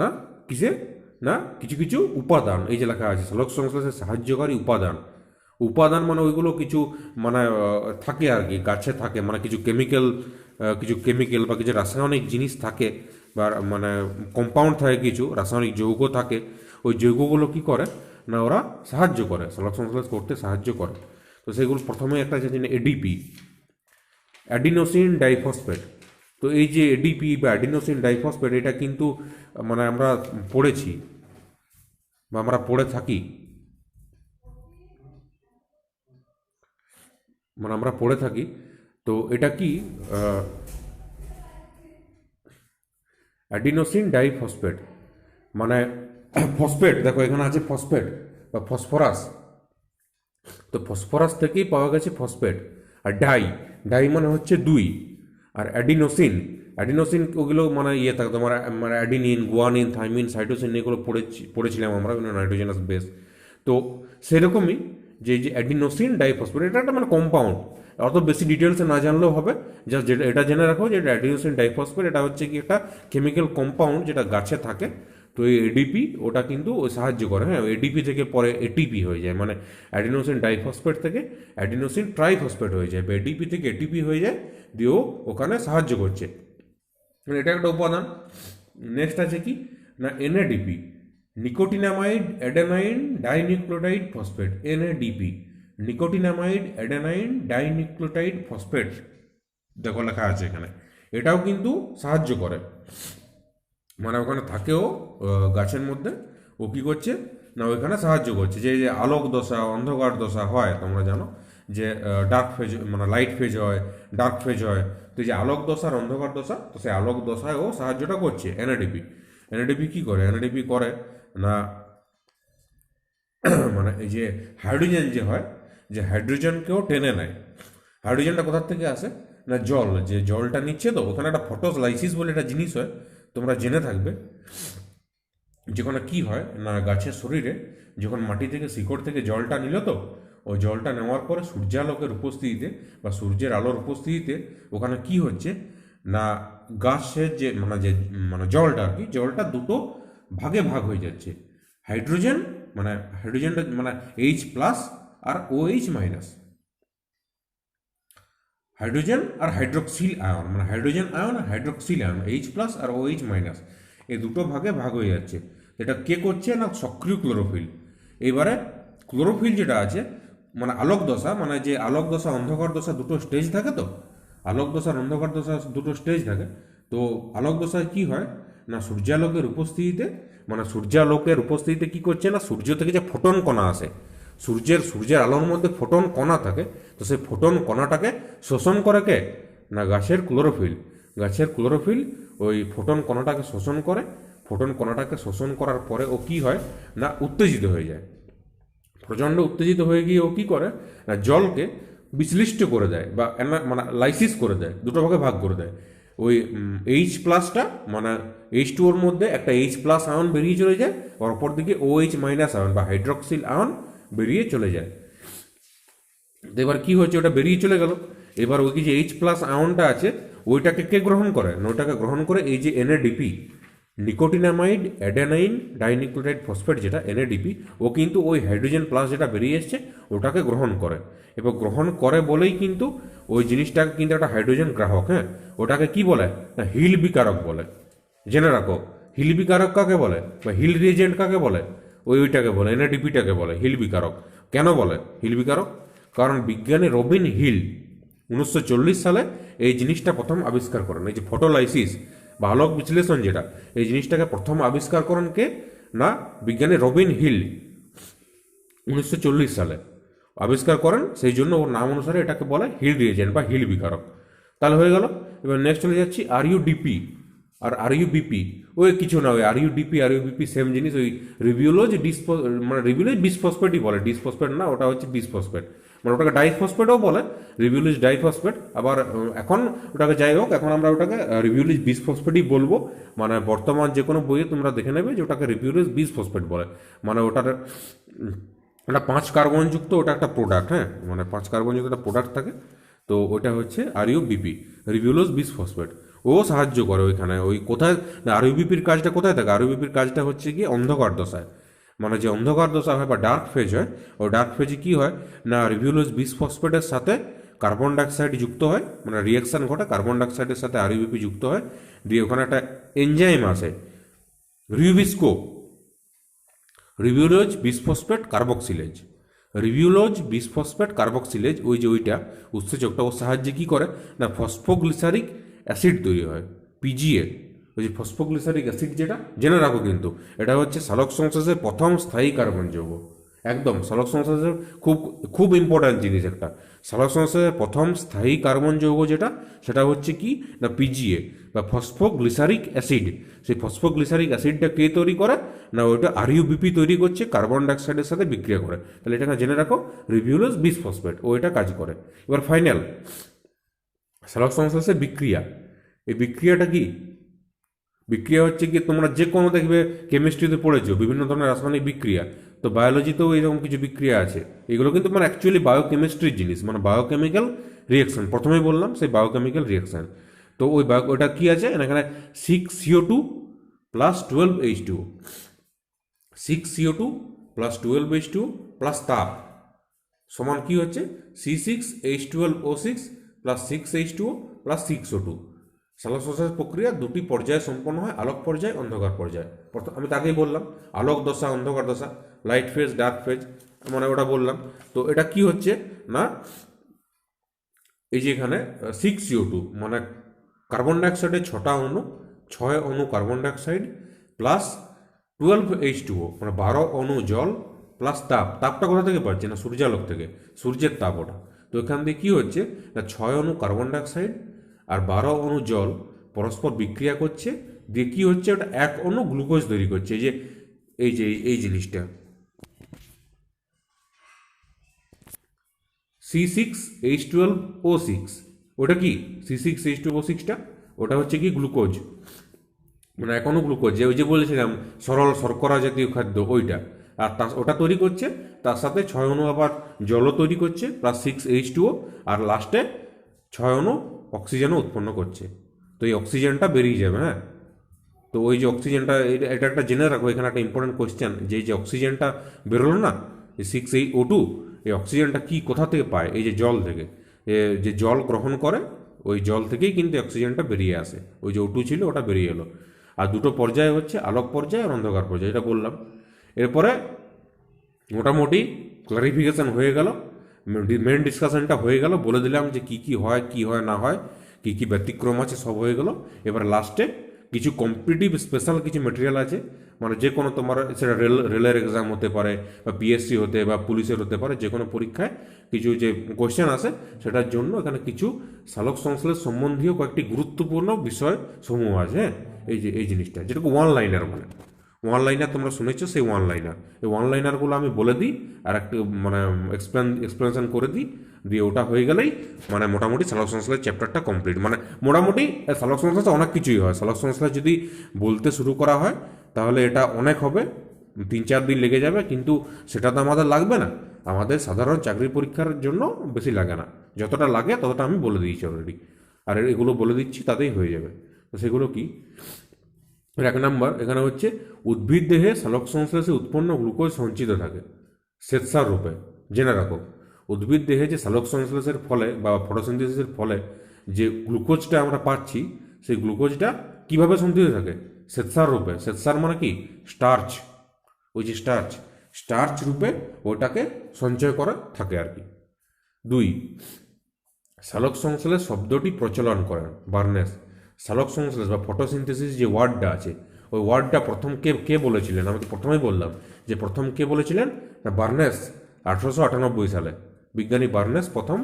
না কিসে, না কিছু কিছু উপাদান, এই যে লেখা আছে সালোক সংশ্লেষে সাহায্যকারী উপাদান। উপাদান মানে ওইগুলো কিছু মানে থাকে আর কি, গাছে থাকে, মানে কিছু কেমিক্যাল বা কিছু রাসায়নিক জিনিস থাকে, বা মানে কম্পাউন্ড থাকে, কিছু রাসায়নিক যৌগ থাকে। ওই যৌগগুলো কি করে না, ওরা সাহায্য করে, সালোক সংশ্লেষ করতে সাহায্য করে। তো সেগুলো প্রথমে একটা আছে এডিপি, অ্যাডিনোসিন ডাইফসফেট। তো এই যে এডিপি বা অ্যাডিনোসিন ডাইফসফেট, এটা কিন্তু মানে আমরা পড়েছি বা আমরা পড়ে থাকি, মানে আমরা পড়ে থাকি। তো এটা কি অ্যাডিনোসিন ডাইফসফেট, মানে ফসফেট, দেখো এখানে আছে ফসফেট বা ফসফরাস, তো ফসফরাস থেকেই পাওয়া গেছে ফসফেট। আর ডাই, ডাই মানে হচ্ছে দুই। আর অ্যাডিনোসিন, অ্যাডিনোসিন ওগুলো মানে ইয়ে থাকে তোমার, মানে অ্যাডিনিন, গুয়ানিন, থাইমিন, সাইটোসিন এগুলো পড়েছিলাম আমরা, নাইট্রোজেনাস বেস। তো সেরকমই যে এই যে অ্যাডিনোসিন ডাইফসফেট, এটা একটা মানে কম্পাউন্ড, অত বেশি ডিটেলসে না জানলেও হবে, জাস্ট যেটা এটা জেনে রাখো যে এটা অ্যাডিনোসিন ডাইফসফেট, এটা হচ্ছে কি একটা কেমিক্যাল কম্পাউন্ড যেটা গাছে থাকে। তো এই এডিপি ওটা কিন্তু ওই সাহায্য করে, হ্যাঁ, এডিপি থেকে পরে এটিপি হয়ে যায়, মানে অ্যাডিনোসিন ডাইফসফেট থেকে অ্যাডিনোসিন ট্রাইফসফেট হয়ে যায়, বা এডিপি থেকে এটিপি হয়ে যায়, দিয়েও ওখানে সাহায্য করছে, মানে এটা একটা উপাদান। নেক্সট আছে কি না NADP, nicotinamide adenine dinucleotide phosphate, NADP, nicotinamide adenine dinucleotide phosphate, দেখো লেখা আছে এখানে। এটাও কিন্তু সাহায্য করে, মানে ওখানে থাকেও গাছের মধ্যে, ও কী করছে না ওইখানে সাহায্য করছে। যে যে আলোক দশা অন্ধকার দশা হয় তোমরা জানো, যে ডার্ক ফেজ মানে লাইট ফেজ হয়, ডার্ক ফেজ হয়, তো এই যে আলোক দশার অন্ধকার দশা, তো সেই আলোক দশায়ও সাহায্যটা করছে এনএডিপি। এনএডিপি কী করে, এনএডিপি করে না মানে এই যে হাইড্রোজেন যে হয়, যে হাইড্রোজেনকেও টেনে নেয়। হাইড্রোজেনটা কোথার থেকে আসে না জল, যে জলটা নিচ্ছে, তো ওখানে একটা ফটোলাইসিস বলে একটা জিনিস হয়, তোমরা জেনে থাকবে। যেখানে কি হয় না গাছের শরীরে যখন মাটি থেকে শিকড় থেকে জলটা নিল, তো ওই জলটা নেওয়ার পরে সূর্যালোকের উপস্থিতিতে বা সূর্যের আলোর উপস্থিতিতে ওখানে কি হচ্ছে না গাছের যে মানে জলটা আর কি, জলটা দুটো ভাগে ভাগ হয়ে যাচ্ছে। হাইড্রোজেন মানে হাইড্রোজেনটা মানে এইচ প্লাস আর OH মাইনাস, হাইড্রোজেন আর হাইড্রোক্সিল আয়ন, মানে হাইড্রোজেন আয়ন আর হাইড্রোক্সিল আয়ন, এইচ প্লাস আর OH মাইনাস, এই দুটো ভাগে ভাগ হয়ে যাচ্ছে। এটা কে করছে না সক্রিয় ক্লোরোফিল। এবারে ক্লোরোফিল যেটা আছে মানে আলোক দশা, মানে যে আলোক দশা অন্ধকার দশা দুটো স্টেজ থাকে, তো আলোক দশার অন্ধকার দশা দুটো স্টেজ থাকে। তো আলোক দশায় কি হয় না সূর্যালোকের উপস্থিতিতে, মানে সূর্যালোকের উপস্থিতিতে কি করছে না সূর্য থেকে যে ফোটন কণা আসে, সূর্যের আলোর মধ্যে ফোটন কণা থাকে, তো সেই ফোটন কণাটাকে শোষণ করে কে না গাছের ক্লোরোফিল। গাছের ক্লোরোফিল ওই ফোটন কণাটাকে শোষণ করে, ফোটন কণাটাকে শোষণ করার পরে ও কি হয় না উত্তেজিত হয়ে যায়, প্রচণ্ড উত্তেজিত হয়ে গিয়ে ও কী করে না জলকে বিশ্লিষ্ট করে দেয়, বা মানে লাইসিস করে দেয়, দুটো ভাগে ভাগ করে দেয়। ওই এইচ প্লাসটা মানে H2ওর মধ্যে একটা এইচ প্লাস আয়ন বেরিয়ে চলে যায়, আর অপর দিকে OH মাইনাস আয়ন বা হাইড্রক্সিল আয়ন বেরিয়ে চলে যায়। এবার কি হচ্ছে ওটা বেরিয়ে চলে গেল, এবার ওই যে এইচ প্লাস আয়নটা আছে ওইটাকে কে গ্রহণ করে না ওটাকে গ্রহণ করে এই যে NADP, nicotinamide adenine dinucleotide phosphate যেটা এনএডিপি, ও কিন্তু ওই হাইড্রোজেন প্লাস যেটা বেরিয়ে এসছে ওটাকে গ্রহণ করে। এবার গ্রহণ করে বলেই কিন্তু ওই জিনিসটাকে কিন্তু একটা হাইড্রোজেন গ্রাহক, হ্যাঁ, ওটাকে কি বলে না হিল বিকারক বলে। জেনে রাখো হিল বিকারক কাকে বলে বা হিল রিয়েজেন্ট কাকে বলে, ওইটাকে বলে এনএডিপিটাকে বলে হিল বিকারক। কেন বলে হিল বিকারক, কারণ বিজ্ঞানী রবিন হিল 1940 সালে এই জিনিসটা প্রথম আবিষ্কার করেন। এই যে ফটোলাইসিস বা আলোক বিশ্লেষণ যেটা, এই জিনিসটাকে প্রথম আবিষ্কার করেন কে না বিজ্ঞানী রবিন হিল 1940 সালে আবিষ্কার করেন, সেই জন্য ওর নাম অনুসারে এটাকে বলে হিল রিয়েজেন্ট বা হিল বিকারক। তাহলে হয়ে গেল। এবার নেক্সট চলে যাচ্ছি RUDP আর RUBP। ওই কিছু না, ওই RUDP RUBP সেম জিনিস, ওই রিভিউলোজ মানে রিভিউলোজ বিসফসফেটই বলে, ডিসফসফেট না, ওটা হচ্ছে বিসফসফেট, মানে ওটাকে ডাইফসফেটও বলে, রিভিউলিজ ডাইফসফেট। আবার এখন ওটাকে যাই হোক, এখন আমরা ওটাকে রিভিউলিজ বিসফসফেটই বলবো। মানে বর্তমান যে কোনো বইয়ে তোমরা দেখে নেবে যে ওটাকে রিভিউলিজ বিসফসফেট বলে, মানে ওটার একটা 5 কার্বনযুক্ত ওটা একটা প্রোডাক্ট, হ্যাঁ, মানে 5 কার্বনযুক্ত একটা প্রোডাক্ট থাকে। তো ওইটা হচ্ছে RUBP, রিভিউলোজ বিসফসফেট। ও সাহায্য করে ওইখানে, ওই কোথায় RUBPর কাজটা কোথায় থাকে, RUBPর কাজটা হচ্ছে কি অন্ধকার দশায়, মানে যে অন্ধকার দশা হয় বা ডার্ক ফেজ হয়, ওই ডার্ক ফেজে কী হয় না রিভিউলোজ বিসফসফেটের সাথে কার্বন ডাইঅক্সাইড যুক্ত হয়, মানে রিয়াকশান ঘটে, কার্বন ডাইঅক্সাইডের সাথে RUBP যুক্ত হয়, দিয়ে ওখানে একটা এনজাইম আসে রিউবিস্কো, রিভিউলোজ বিসফসফেট কার্বক্সিলেজ, রিভিউলোজ বিসফসফেট কার্বক্সিলেজ, ওই যে ওইটা উৎসেচকটা, ওর সাহায্যে কী করে না ফসফোগ্লিসারিক অ্যাসিড তৈরি হয়, PGA। ওই যে ফসফোগ্লিসারিক অ্যাসিড যেটা জেনে রাখো, কিন্তু এটা হচ্ছে সালোক সংশ্লেষের প্রথম স্থায়ী কার্বন যৌগ। একদম সালোক সংশ্লেষের খুব খুব ইম্পর্ট্যান্ট জিনিস একটা। সালোক সংশ্লেষের প্রথম স্থায়ী কার্বন যৌগ যেটা, সেটা হচ্ছে কি না পিজিএ বা ফসফোগ্লিসারিক অ্যাসিড। সেই ফসফোগ্লিসারিক অ্যাসিডটা কে তৈরি করে না ওইটা আরইউবিপি তৈরি করছে, কার্বন ডাইঅক্সাইডের সাথে বিক্রিয়া করে। তাহলে এটাকে জেনে রাখো, রিভিউলোজ বিসফসফেট ও এটা কাজ করে। এবার ফাইনাল সালোক সংশ্লেষের বিক্রিয়া। এই বিক্রিয়াটা কি? বিক্রিয়া হচ্ছে কি, তোমরা যে কোনো দেখবে কেমিস্ট্রিতে পড়েছো বিভিন্ন ধরনের রাসায়নিক বিক্রিয়া, তো বায়োলজিতেও এরকম কিছু বিক্রিয়া আছে। এগুলো কিন্তু মানে অ্যাকচুয়ালি বায়োকেমিস্ট্রির জিনিস, মানে বায়োকেমিক্যাল রিয়াকশন। প্রথমেই বললাম সেই বায়োকেমিক্যাল রিয়াকশন। তো ওটা কি আছে এখানে, 6CO2 plus 12H2, 6CO2 plus 12H2 plus তাপ সমান কি হচ্ছে C6H12O6 plus 6H2O plus 6O2। সালোক সংশ্লেষ প্রক্রিয়া দুটি পর্যায়ে সম্পন্ন হয়, আলোক পর্যায়, অন্ধকার পর্যায়। আমি তাকেই বললাম আলোক দশা, অন্ধকার দশা, লাইট ফেজ, ডার্ক ফেজ, মানে ওটা বললাম। তো এটা কি হচ্ছে না, এই যে এখানে 6CO2 মানে কার্বন ডাইঅক্সাইডের 6টা অণু, 6 অণু কার্বন ডাইঅক্সাইড প্লাস 12H2O মানে 12 অণু জল প্লাস তাপটা কোথা থেকে পাচ্ছে না সূর্যালোক থেকে, সূর্যের তাপ ওটা। তো এখান থেকে কী হচ্ছে না 6 অণু কার্বন ডাইঅক্সাইড আর 12 অণু জল পরস্পর বিক্রিয়া করছে, দিয়ে কী হচ্ছে ওটা 1 অণু গ্লুকোজ তৈরি করছে। এই জিনিসটা C6H12O6, ওটা কি C6H12O6টা ওটা হচ্ছে কি গ্লুকোজ, মানে এখনও গ্লুকোজ, ওই যে বলেছিলাম সরল শর্করা জাতীয় খাদ্য ওইটা। আর ওটা তৈরি করছে, তার সাথে 6 অণু আবার জলও তৈরি করছে প্লাস 6H2O, আর লাস্টে 6 অণু অক্সিজেনও উৎপন্ন করছে। তো এই অক্সিজেনটা বেরিয়ে যাবে। হ্যাঁ, তো ওই যে অক্সিজেনটা, এটা একটা জেনে রাখো, এখানে একটা ইম্পর্টেন্ট কোয়েশ্চেন, যে এই যে অক্সিজেনটা বেরোলো না এই 6O2, এই অক্সিজেনটা কি কোথা থেকে পায়? এই যে জল থেকে, যে জল গ্রহণ করে ওই জল থেকেই কিন্তু অক্সিজেনটা বেরিয়ে আসে। ওই যে O2 ছিল ওটা বেরিয়ে এলো। আর দুটো পর্যায় হচ্ছে আলোক পর্যায় আর অন্ধকার পর্যায়, এটা বললাম। এরপরে মোটামুটি ক্লারিফিকেশান হয়ে গেল, মেন ডিসকাশনটা হয়ে গেল, বলে দিলাম যে কি হয় না হয়, কি ব্যতিক্রম আছে, সব হয়ে গেল। এবার লাস্টে কিছু কম্পিটিটিভ স্পেশাল কিছু মেটেরিয়াল আছে, মানে যে কোনো তোমার সেটা রেলের এক্সাম হতে পারে বা পিএসসি হতে বা পুলিশের হতে পারে, যে কোনো পরীক্ষায় কিছু যে কোয়েশ্চেন আসে সেটার জন্য এখানে কিছু সালোক সংশ্লেষ সম্বন্ধীয় কয়েকটি গুরুত্বপূর্ণ বিষয় সমূহ আছে। হ্যাঁ, এই জিনিসটা যেটাকে ওয়ান লাইনার বলে। ওয়ান লাইনার তোমরা শুনেছো, সেই ওয়ান লাইনার, এই ওয়ান লাইনারগুলো আমি বলে দিই আর একটু মানে এক্সপ্লেনেশন করে দিই, দিয়ে ওটা হয়ে গেলেই মানে মোটামুটি সালোক সংশ্লেষ চ্যাপ্টারটা কমপ্লিট। মানে মোটামুটি সালোক সংশ্লেষ অনেক কিছুই হয়। সালোক সংশ্লেষ যদি বলতে শুরু করা হয় তাহলে এটা অনেক হবে, 3-4 দিন লেগে যাবে, কিন্তু সেটা তো আমাদের লাগবে না। আমাদের সাধারণ চাকরির পরীক্ষার জন্য বেশি লাগে না, যতটা লাগে ততটা আমি বলে দিয়েছি অলরেডি, আর এগুলো বলে দিচ্ছি তাতেই হয়ে যাবে। তো সেগুলো কি, 1 নম্বর এখানে হচ্ছে উদ্ভিদ দেহে সালোক সংশ্লেষে উৎপন্ন গ্লুকোজ সঞ্চিত থাকে শ্বেতসার রূপে। জেনে রাখো, উদ্ভিদ দেহে যে সালোক সংশ্লেষের ফলে বা ফটোসিনথেসিসের ফলে যে গ্লুকোজটা আমরা পাচ্ছি, সেই গ্লুকোজটা কিভাবে সঞ্চিত থাকে? শ্বেতসার রূপে। শ্বেতসার মানে কি? স্টার্চ, ওই যে স্টার্চ রূপে ওটাকে সঞ্চয় করা থাকে আর কি। 2, সালোক সংশ্লেষ শব্দটি প্রচলন করেন বার্নেস। সালোক সংশ্লেষ বা ফটোসিনথেসিস যে ওয়ার্ডটা আছে, ওই ওয়ার্ডটা প্রথম কে বলেছিলেন? আমি তো প্রথমেই বললাম যে প্রথম কে বলেছিলেন না বার্নেস, 1898 সালে বিজ্ঞানী বার্নেস প্রথম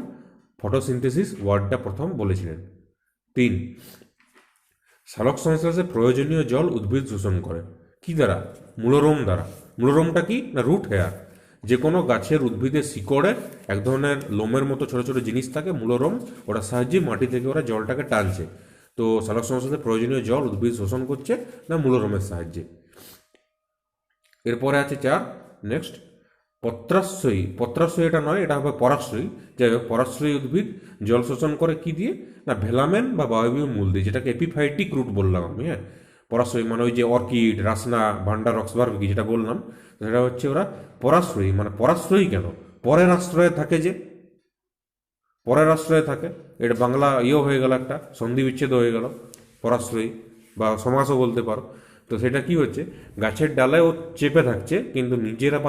ফটোসিনথেসিস ওয়ার্ডটা প্রথম বলেছিলেন। 3, সালোক সংশ্লেষে প্রয়োজনীয় জল উদ্ভিদ শোষণ করে কি দ্বারা? মূলরোম দ্বারা। মূলরোমটা কি না রুট হেয়ার। যে কোনো গাছের উদ্ভিদের শিকড়ে এক ধরনের লোমের মতো ছোটো ছোটো জিনিস থাকে, মূলরোম, ওটার সাহায্যে মাটি থেকে ওরা জলটাকে টানছে। তো সালোক সংশ্লেষে প্রয়োজনীয় জল উদ্ভিদ শোষণ করছে না মূলরোমের সাহায্যে। এরপরে আছে 4, নেক্সট পত্রাশ্রয়ী এটা নয়, এটা হবে পরাশ্রয়ী। যাই হোক, পরাশ্রয়ী উদ্ভিদ জল শোষণ করে কি দিয়ে না ভেলামেন বা বায়বীয় মূল দিয়ে, যেটাকে এপিফাইটিক রুট বললাম আমি। হ্যাঁ, পরাশ্রয়ী মানে ওই যে অর্কিড, রাসনা, ভান্ডার, রক্সবার্গি যেটা বললাম, সেটা হচ্ছে ওরা পরাশ্রয়ী। মানে পরাশ্রয়ী কেন? পরের আশ্রয়ে থাকে, যে পরের আশ্রয়ে থাকে, এটা বাংলা হয়ে গেল, একটা সন্ধি বিচ্ছেদ হয়ে গেল, পরাশ্রয়ী বা সমাসও বলতে পারো। তো সেটা কি হচ্ছে, গাছের ডালে ও চেপে থাকছে কিন্তু নিজেরা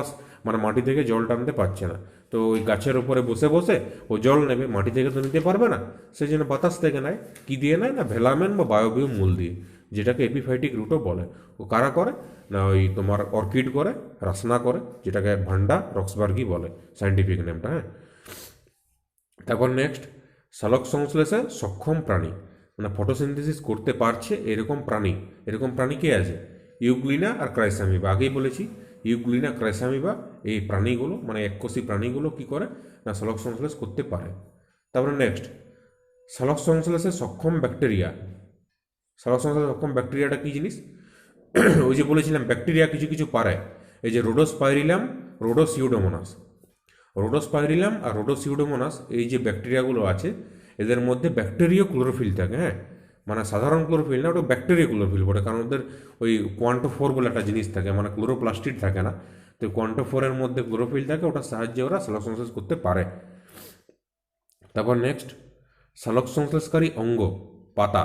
মানে মাটি থেকে জল টানতে পারছে না। তো ওই গাছের উপরে বসে বসে ও জল নেবে, মাটি থেকে তো নিতে পারবে না, সেই জন্য বাতাস থেকে নেয়। কি দিয়ে নেয় না ভেলামেন বা বায়বীয় মূল দিয়ে। যেটাকে এপিফাইটিক রুটও বলে। ও কারা করে না ওই তোমার অর্কিড করে, রাসনা করে, যেটাকে ভান্ডা রক্সবার্গই বলে সায়েন্টিফিক নেমটা। হ্যাঁ, তারপর নেক্সট সালোক সংশ্লেষে সক্ষম প্রাণী, মানে ফটোসিনথেসিস করতে পারছে এরকম প্রাণী। এরকম প্রাণী কে আছে? ইউগ্লিনা আর ক্রাইসামিবা। আগেই বলেছি ইউগ্লিনা ক্রাইসামিবা এই প্রাণীগুলো মানে এককোষী প্রাণীগুলো কি করে না সালোক সংশ্লেষ করতে পারে। তারপরে নেক্সট সালোক সংশ্লেষে সক্ষম ব্যাকটেরিয়া। সালোক সংশ্লেষে সক্ষম ব্যাকটেরিয়াটা কি জিনিস? ওই যে বলেছিলাম ব্যাকটেরিয়া কিছু কিছু পারে, এই যে রোডোস্পাইরিলাম, রোডোসিউডোমোনাস। রোডোস্পাইরিলাম আর রোডোসিউডোমোনাস এই যে ব্যাকটেরিয়াগুলো আছে এদের মধ্যে ব্যাকটেরিয়া ক্লোরোফিল থাকে। হ্যাঁ, মানে সাধারণ ক্লোরোফিল না, ওটা ব্যাকটেরিয়া ক্লোরোফিল বলে, কারণ ওদের ওই কোয়ান্টোফোর বলে একটা জিনিস থাকে, মানে ক্লোরোপ্লাস্টিড থাকে না, তো কোয়ান্টোফোরের মধ্যে ক্লোরোফিল থাকে, ওটার সাহায্যে ওরা সালোক সংশ্লেষ করতে পারে। তারপর নেক্সট সালোক সংশ্লেষকারী অঙ্গ পাতা,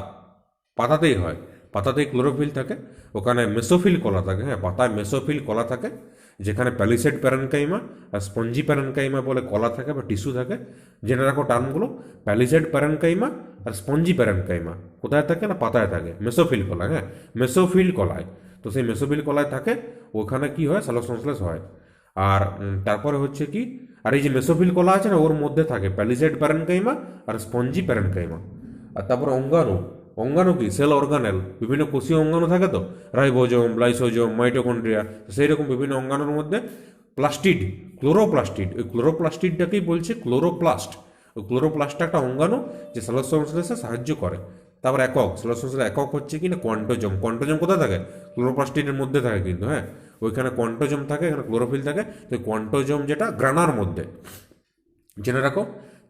পাতাতেই হয়, পাতাতেই ক্লোরোফিল থাকে, ওখানে মেসোফিল কলা থাকে। হ্যাঁ, পাতায় মেসোফিল কলা থাকে, যেখানে প্যালিসেড প্যারেনকাইমা আর স্পঞ্জি প্যারেনকাইমা বলে কলা থাকে বা টিস্যু থাকে। জেনে রাখো টার্মগুলো, প্যালিসেড প্যারেনকাইমা আর স্পঞ্জি প্যারেনকাইমা কোথায় থাকে না পাতায় থাকে, মেসোফিল কলা। হ্যাঁ, মেসোফিল কলায়, তো সেই মেসোফিল কলায় থাকে, ওখানে কি হয় সালোক সংশ্লেষ হয়। আর তারপরে হচ্ছে কি, আর এই যে মেসোফিল কলা আছে না ওর মধ্যে থাকে প্যালিসেড প্যারেনকাইমা আর স্পঞ্জি প্যারেনকাইমা। আর তারপরে অঙ্গাণু, অঙ্গাণু কি সেল অর্গানেল, বিভিন্ন কোষীয় অঙ্গাণু থাকে, তো রাইবোজোম, লাইসোজোম, মাইটোকন্ড্রিয়া, সেই রকম বিভিন্ন অঙ্গাণুর মধ্যে প্লাস্টিড, ক্লোরোপ্লাস্টিড, ওই ক্লোরোপ্লাস্টিডটাকেই বলছে ক্লোরোপ্লাস্ট। ওই ক্লোরোপ্লাস্টটা একটা অঙ্গাণু যে সালোক সংশ্লেষে সাহায্য করে। তারপর একক, সালোক সংশ্লেষের একক হচ্ছে কি না কোয়ান্টোজোম। কোয়ান্টোজোম কোথায় থাকে? ক্লোরোপ্লাস্টিডের মধ্যে থাকে কিন্তু। হ্যাঁ, ওইখানে কোয়ান্টোজোম থাকে, এখানে ক্লোরোফিল থাকে, তো কোয়ান্টোজোম যেটা গ্রানার মধ্যে। জেনে রাখো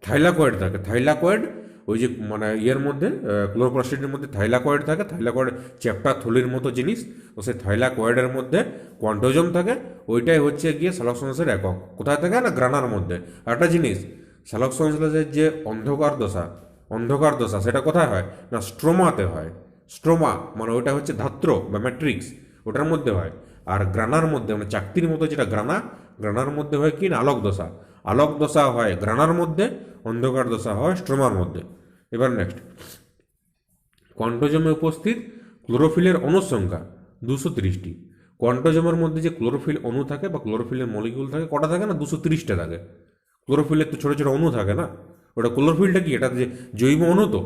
থাইলাকয়েড থাকে, থাইলাকয়েড ওই যে মানে ইয়ের মধ্যে ক্লোরোপ্লাস্টিডের মধ্যে থাইলাকয়েড থাকে, থাইলাকয়েড চ্যাপ্টা থলির মতো জিনিস, তো সেই থাইলাকয়েডের মধ্যে কোয়ান্টোজোম থাকে, ওইটাই হচ্ছে গিয়ে সালোক সংশ্লেষের একক। কোথায় থাকে না গ্রানার মধ্যে। আর একটা জিনিস, সালোক সংশ্লেষের যে অন্ধকার দশা, অন্ধকার দশা সেটা কোথায় হয় না স্ট্রোমাতে হয়। স্ট্রোমা মানে ওইটা হচ্ছে ধাত্র বা ম্যাট্রিক্স, ওটার মধ্যে হয়। আর গ্রানার মধ্যে মানে চাকতির মতো যেটা গ্রানা, গ্রানার মধ্যে হয় কি না আলোক দশা। আলোক দশা হয় গ্রানার মধ্যে, অন্ধকার দশা হয় স্ট্রোমার মধ্যে। এবার নেক্সট কোয়ান্টোজোমে উপস্থিত ক্লোরোফিলের অণুর সংখ্যা 230টি। কোয়ান্টোজোমের মধ্যে যে ক্লোরোফিল অণু থাকে বা ক্লোরোফিলের মলিকিউল থাকে কটা থাকে না 230টা থাকে। ক্লোরোফিলের তো ছোটো ছোটো অণু থাকে না, ওটা ক্লোরোফিলটা কি এটা যে জৈব অণু, তো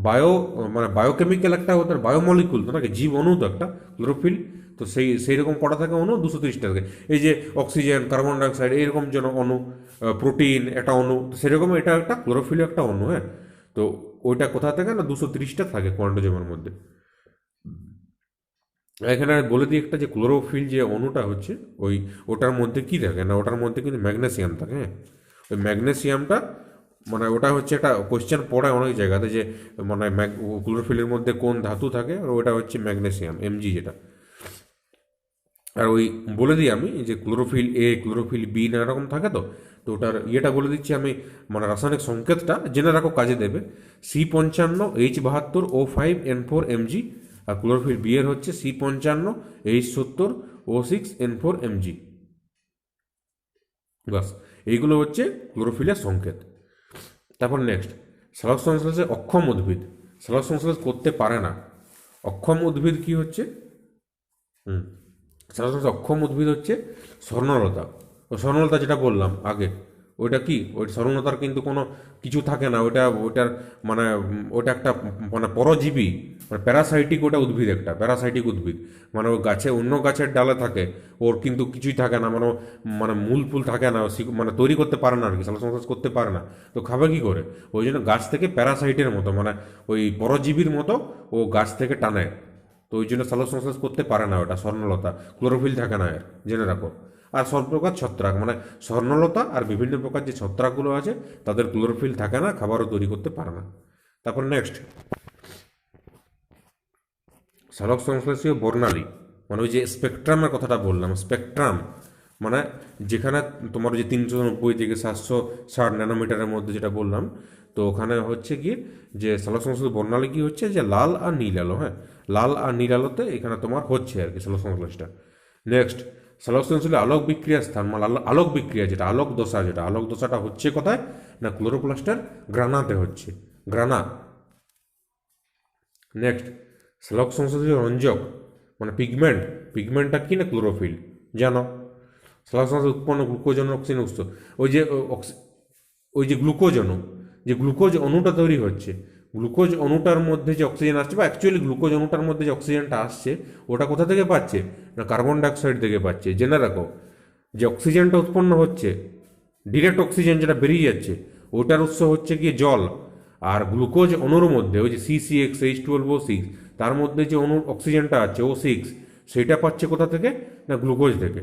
বায়ো মানে বায়োকেমিক্যাল একটা ওদের বায়োমলিকুল তো নাকি, জীব অণু তো একটা ক্লোরোফিল, তো সেই রকম কটা থাকে অণু 230টা থাকে। এই যে অক্সিজেন, কার্বন ডাইঅক্সাইড এইরকম যেন অণু, প্রোটিন একটা অণু, তো সেরকম এটা একটা ক্লোরোফিল একটা অণু। হ্যাঁ, তো ওইটা কোথা থেকে না 230টা থাকে কোয়ান্টোজোমের মধ্যে। এখানে বলে দিই একটা যে ক্লোরোফিল যে অণুটা হচ্ছে ওটার মধ্যে কি থাকে না, ওটার মধ্যে কিন্তু ম্যাগনেসিয়াম থাকে। হ্যাঁ, ওই ম্যাগনেসিয়ামটা মানে ওটা হচ্ছে একটা কোশ্চেন পড়ে অনেক জায়গাতে যে মানে ক্লোরোফিলের মধ্যে কোন ধাতু থাকে, আর ওটা হচ্ছে ম্যাগনেসিয়াম এমজি যেটা। আর ওই বলে দিই আমি যে ক্লোরোফিল এ, ক্লোরোফিল বি নানা রকম থাকে, তো তো ওটার ইয়েটা বলে দিচ্ছি আমি, মানে রাসায়নিক সংকেতটা জেনে রাখো কাজে দেবে। C55H72O5N4Mg, আর ক্লোরোফিল বি এর হচ্ছে C55H70O6N4Mg। বাস, এইগুলো হচ্ছে ক্লোরোফিলের সংকেত। তারপর নেক্সট সালোক সংশ্লেষে অক্ষম উদ্ভিদ, সালোক সংশ্লেষ করতে পারে না। অক্ষম উদ্ভিদ কি হচ্ছে? সাধারণত অক্ষম উদ্ভিদ হচ্ছে স্বর্ণলতা। ও স্বর্ণলতা যেটা বললাম আগে, ওইটা কি ওই স্বর্ণলতার কিন্তু কোনো কিছু থাকে না, ওইটার মানে ওইটা একটা মানে পরজীবী, মানে প্যারাসাইটিক, ওটা উদ্ভিদ একটা প্যারাসাইটিক উদ্ভিদ, মানে ও গাছে অন্য গাছের ডালে থাকে, ওর কিন্তু কিছুই থাকে না, মানে মানে মূল ফুল থাকে না, মানে তৈরি করতে পারে না আর কি, সালোকসংশ্লেষ করতে পারে না, তো খাবে কি করে? ওই জন্য গাছ থেকে প্যারাসাইটের মতো মানে ওই পরজীবীর মতো ও গাছ থেকে টানে, তো ওই জন্য সালোক সংশ্লেষ করতে পারে না ওটা স্বর্ণলতা, ক্লোরোফিল থাকে না এর, জেনে রাখো। আর সব প্রকার ছত্রাক মানে স্বর্ণলতা আর বিভিন্ন প্রকার যে ছত্রাকগুলো আছে তাদের ক্লোরোফিল থাকে না, খাবারও তৈরি করতে পারে না। তারপর নেক্সট সালোক সংশ্লেষীয় বর্ণালী, মানে ওই যে স্পেকট্রামের কথাটা বললাম, স্পেকট্রাম মানে যেখানে তোমার যে 390 থেকে 760 ন্যানোমিটারের মধ্যে যেটা বললাম, তো ওখানে হচ্ছে গিয়ে যে সালোক সংশ্লেষ বর্ণালী কি হচ্ছে যে লাল আর নীল আলো। হ্যাঁ, লাল আর নীল আলোতে এখানে তোমার হচ্ছে আর কি সালোক সংশ্লেষটা। নেক্সট সালোক সংশ্লেষে আলোক বিক্রিয়ার স্থান, মানে আলোক বিক্রিয়া যেটা আলোক দশা, যেটা আলোক দশাটা হচ্ছে কোথায় না ক্লোরোপ্লাস্টের গ্রানাতে হচ্ছে, গ্রানা। নেক্সট সালোক সংশ্লেষী রঞ্জক মানে পিগমেন্ট, পিগমেন্টটা কি না ক্লোরোফিল, জানো। সালোক সংশ্লেষ উৎপন্ন গ্লুকোজ অণু অক্সিজেন উৎস, ওই যে গ্লুকোজ অণু, যে গ্লুকোজ অণুটা তৈরি হচ্ছে, গ্লুকোজ অণুটার মধ্যে যে অক্সিজেন আসছে, বা অ্যাকচুয়ালি গ্লুকোজ অণুটার মধ্যে যে অক্সিজেনটা আসছে ওটা কোথা থেকে পাচ্ছে না কার্বন ডাইঅক্সাইড থেকে পাচ্ছে। জেনে রাখো যে অক্সিজেনটা উৎপন্ন হচ্ছে, ডিরেক্ট অক্সিজেন যেটা বেরিয়ে যাচ্ছে, ওটার উৎস হচ্ছে গিয়ে জল। আর গ্লুকোজ অণুর মধ্যে ওই যে CCH12O6, তার মধ্যে যে অণু অক্সিজেনটা আছে O6, সেটা পাচ্ছে কোথা থেকে না গ্লুকোজ থেকে।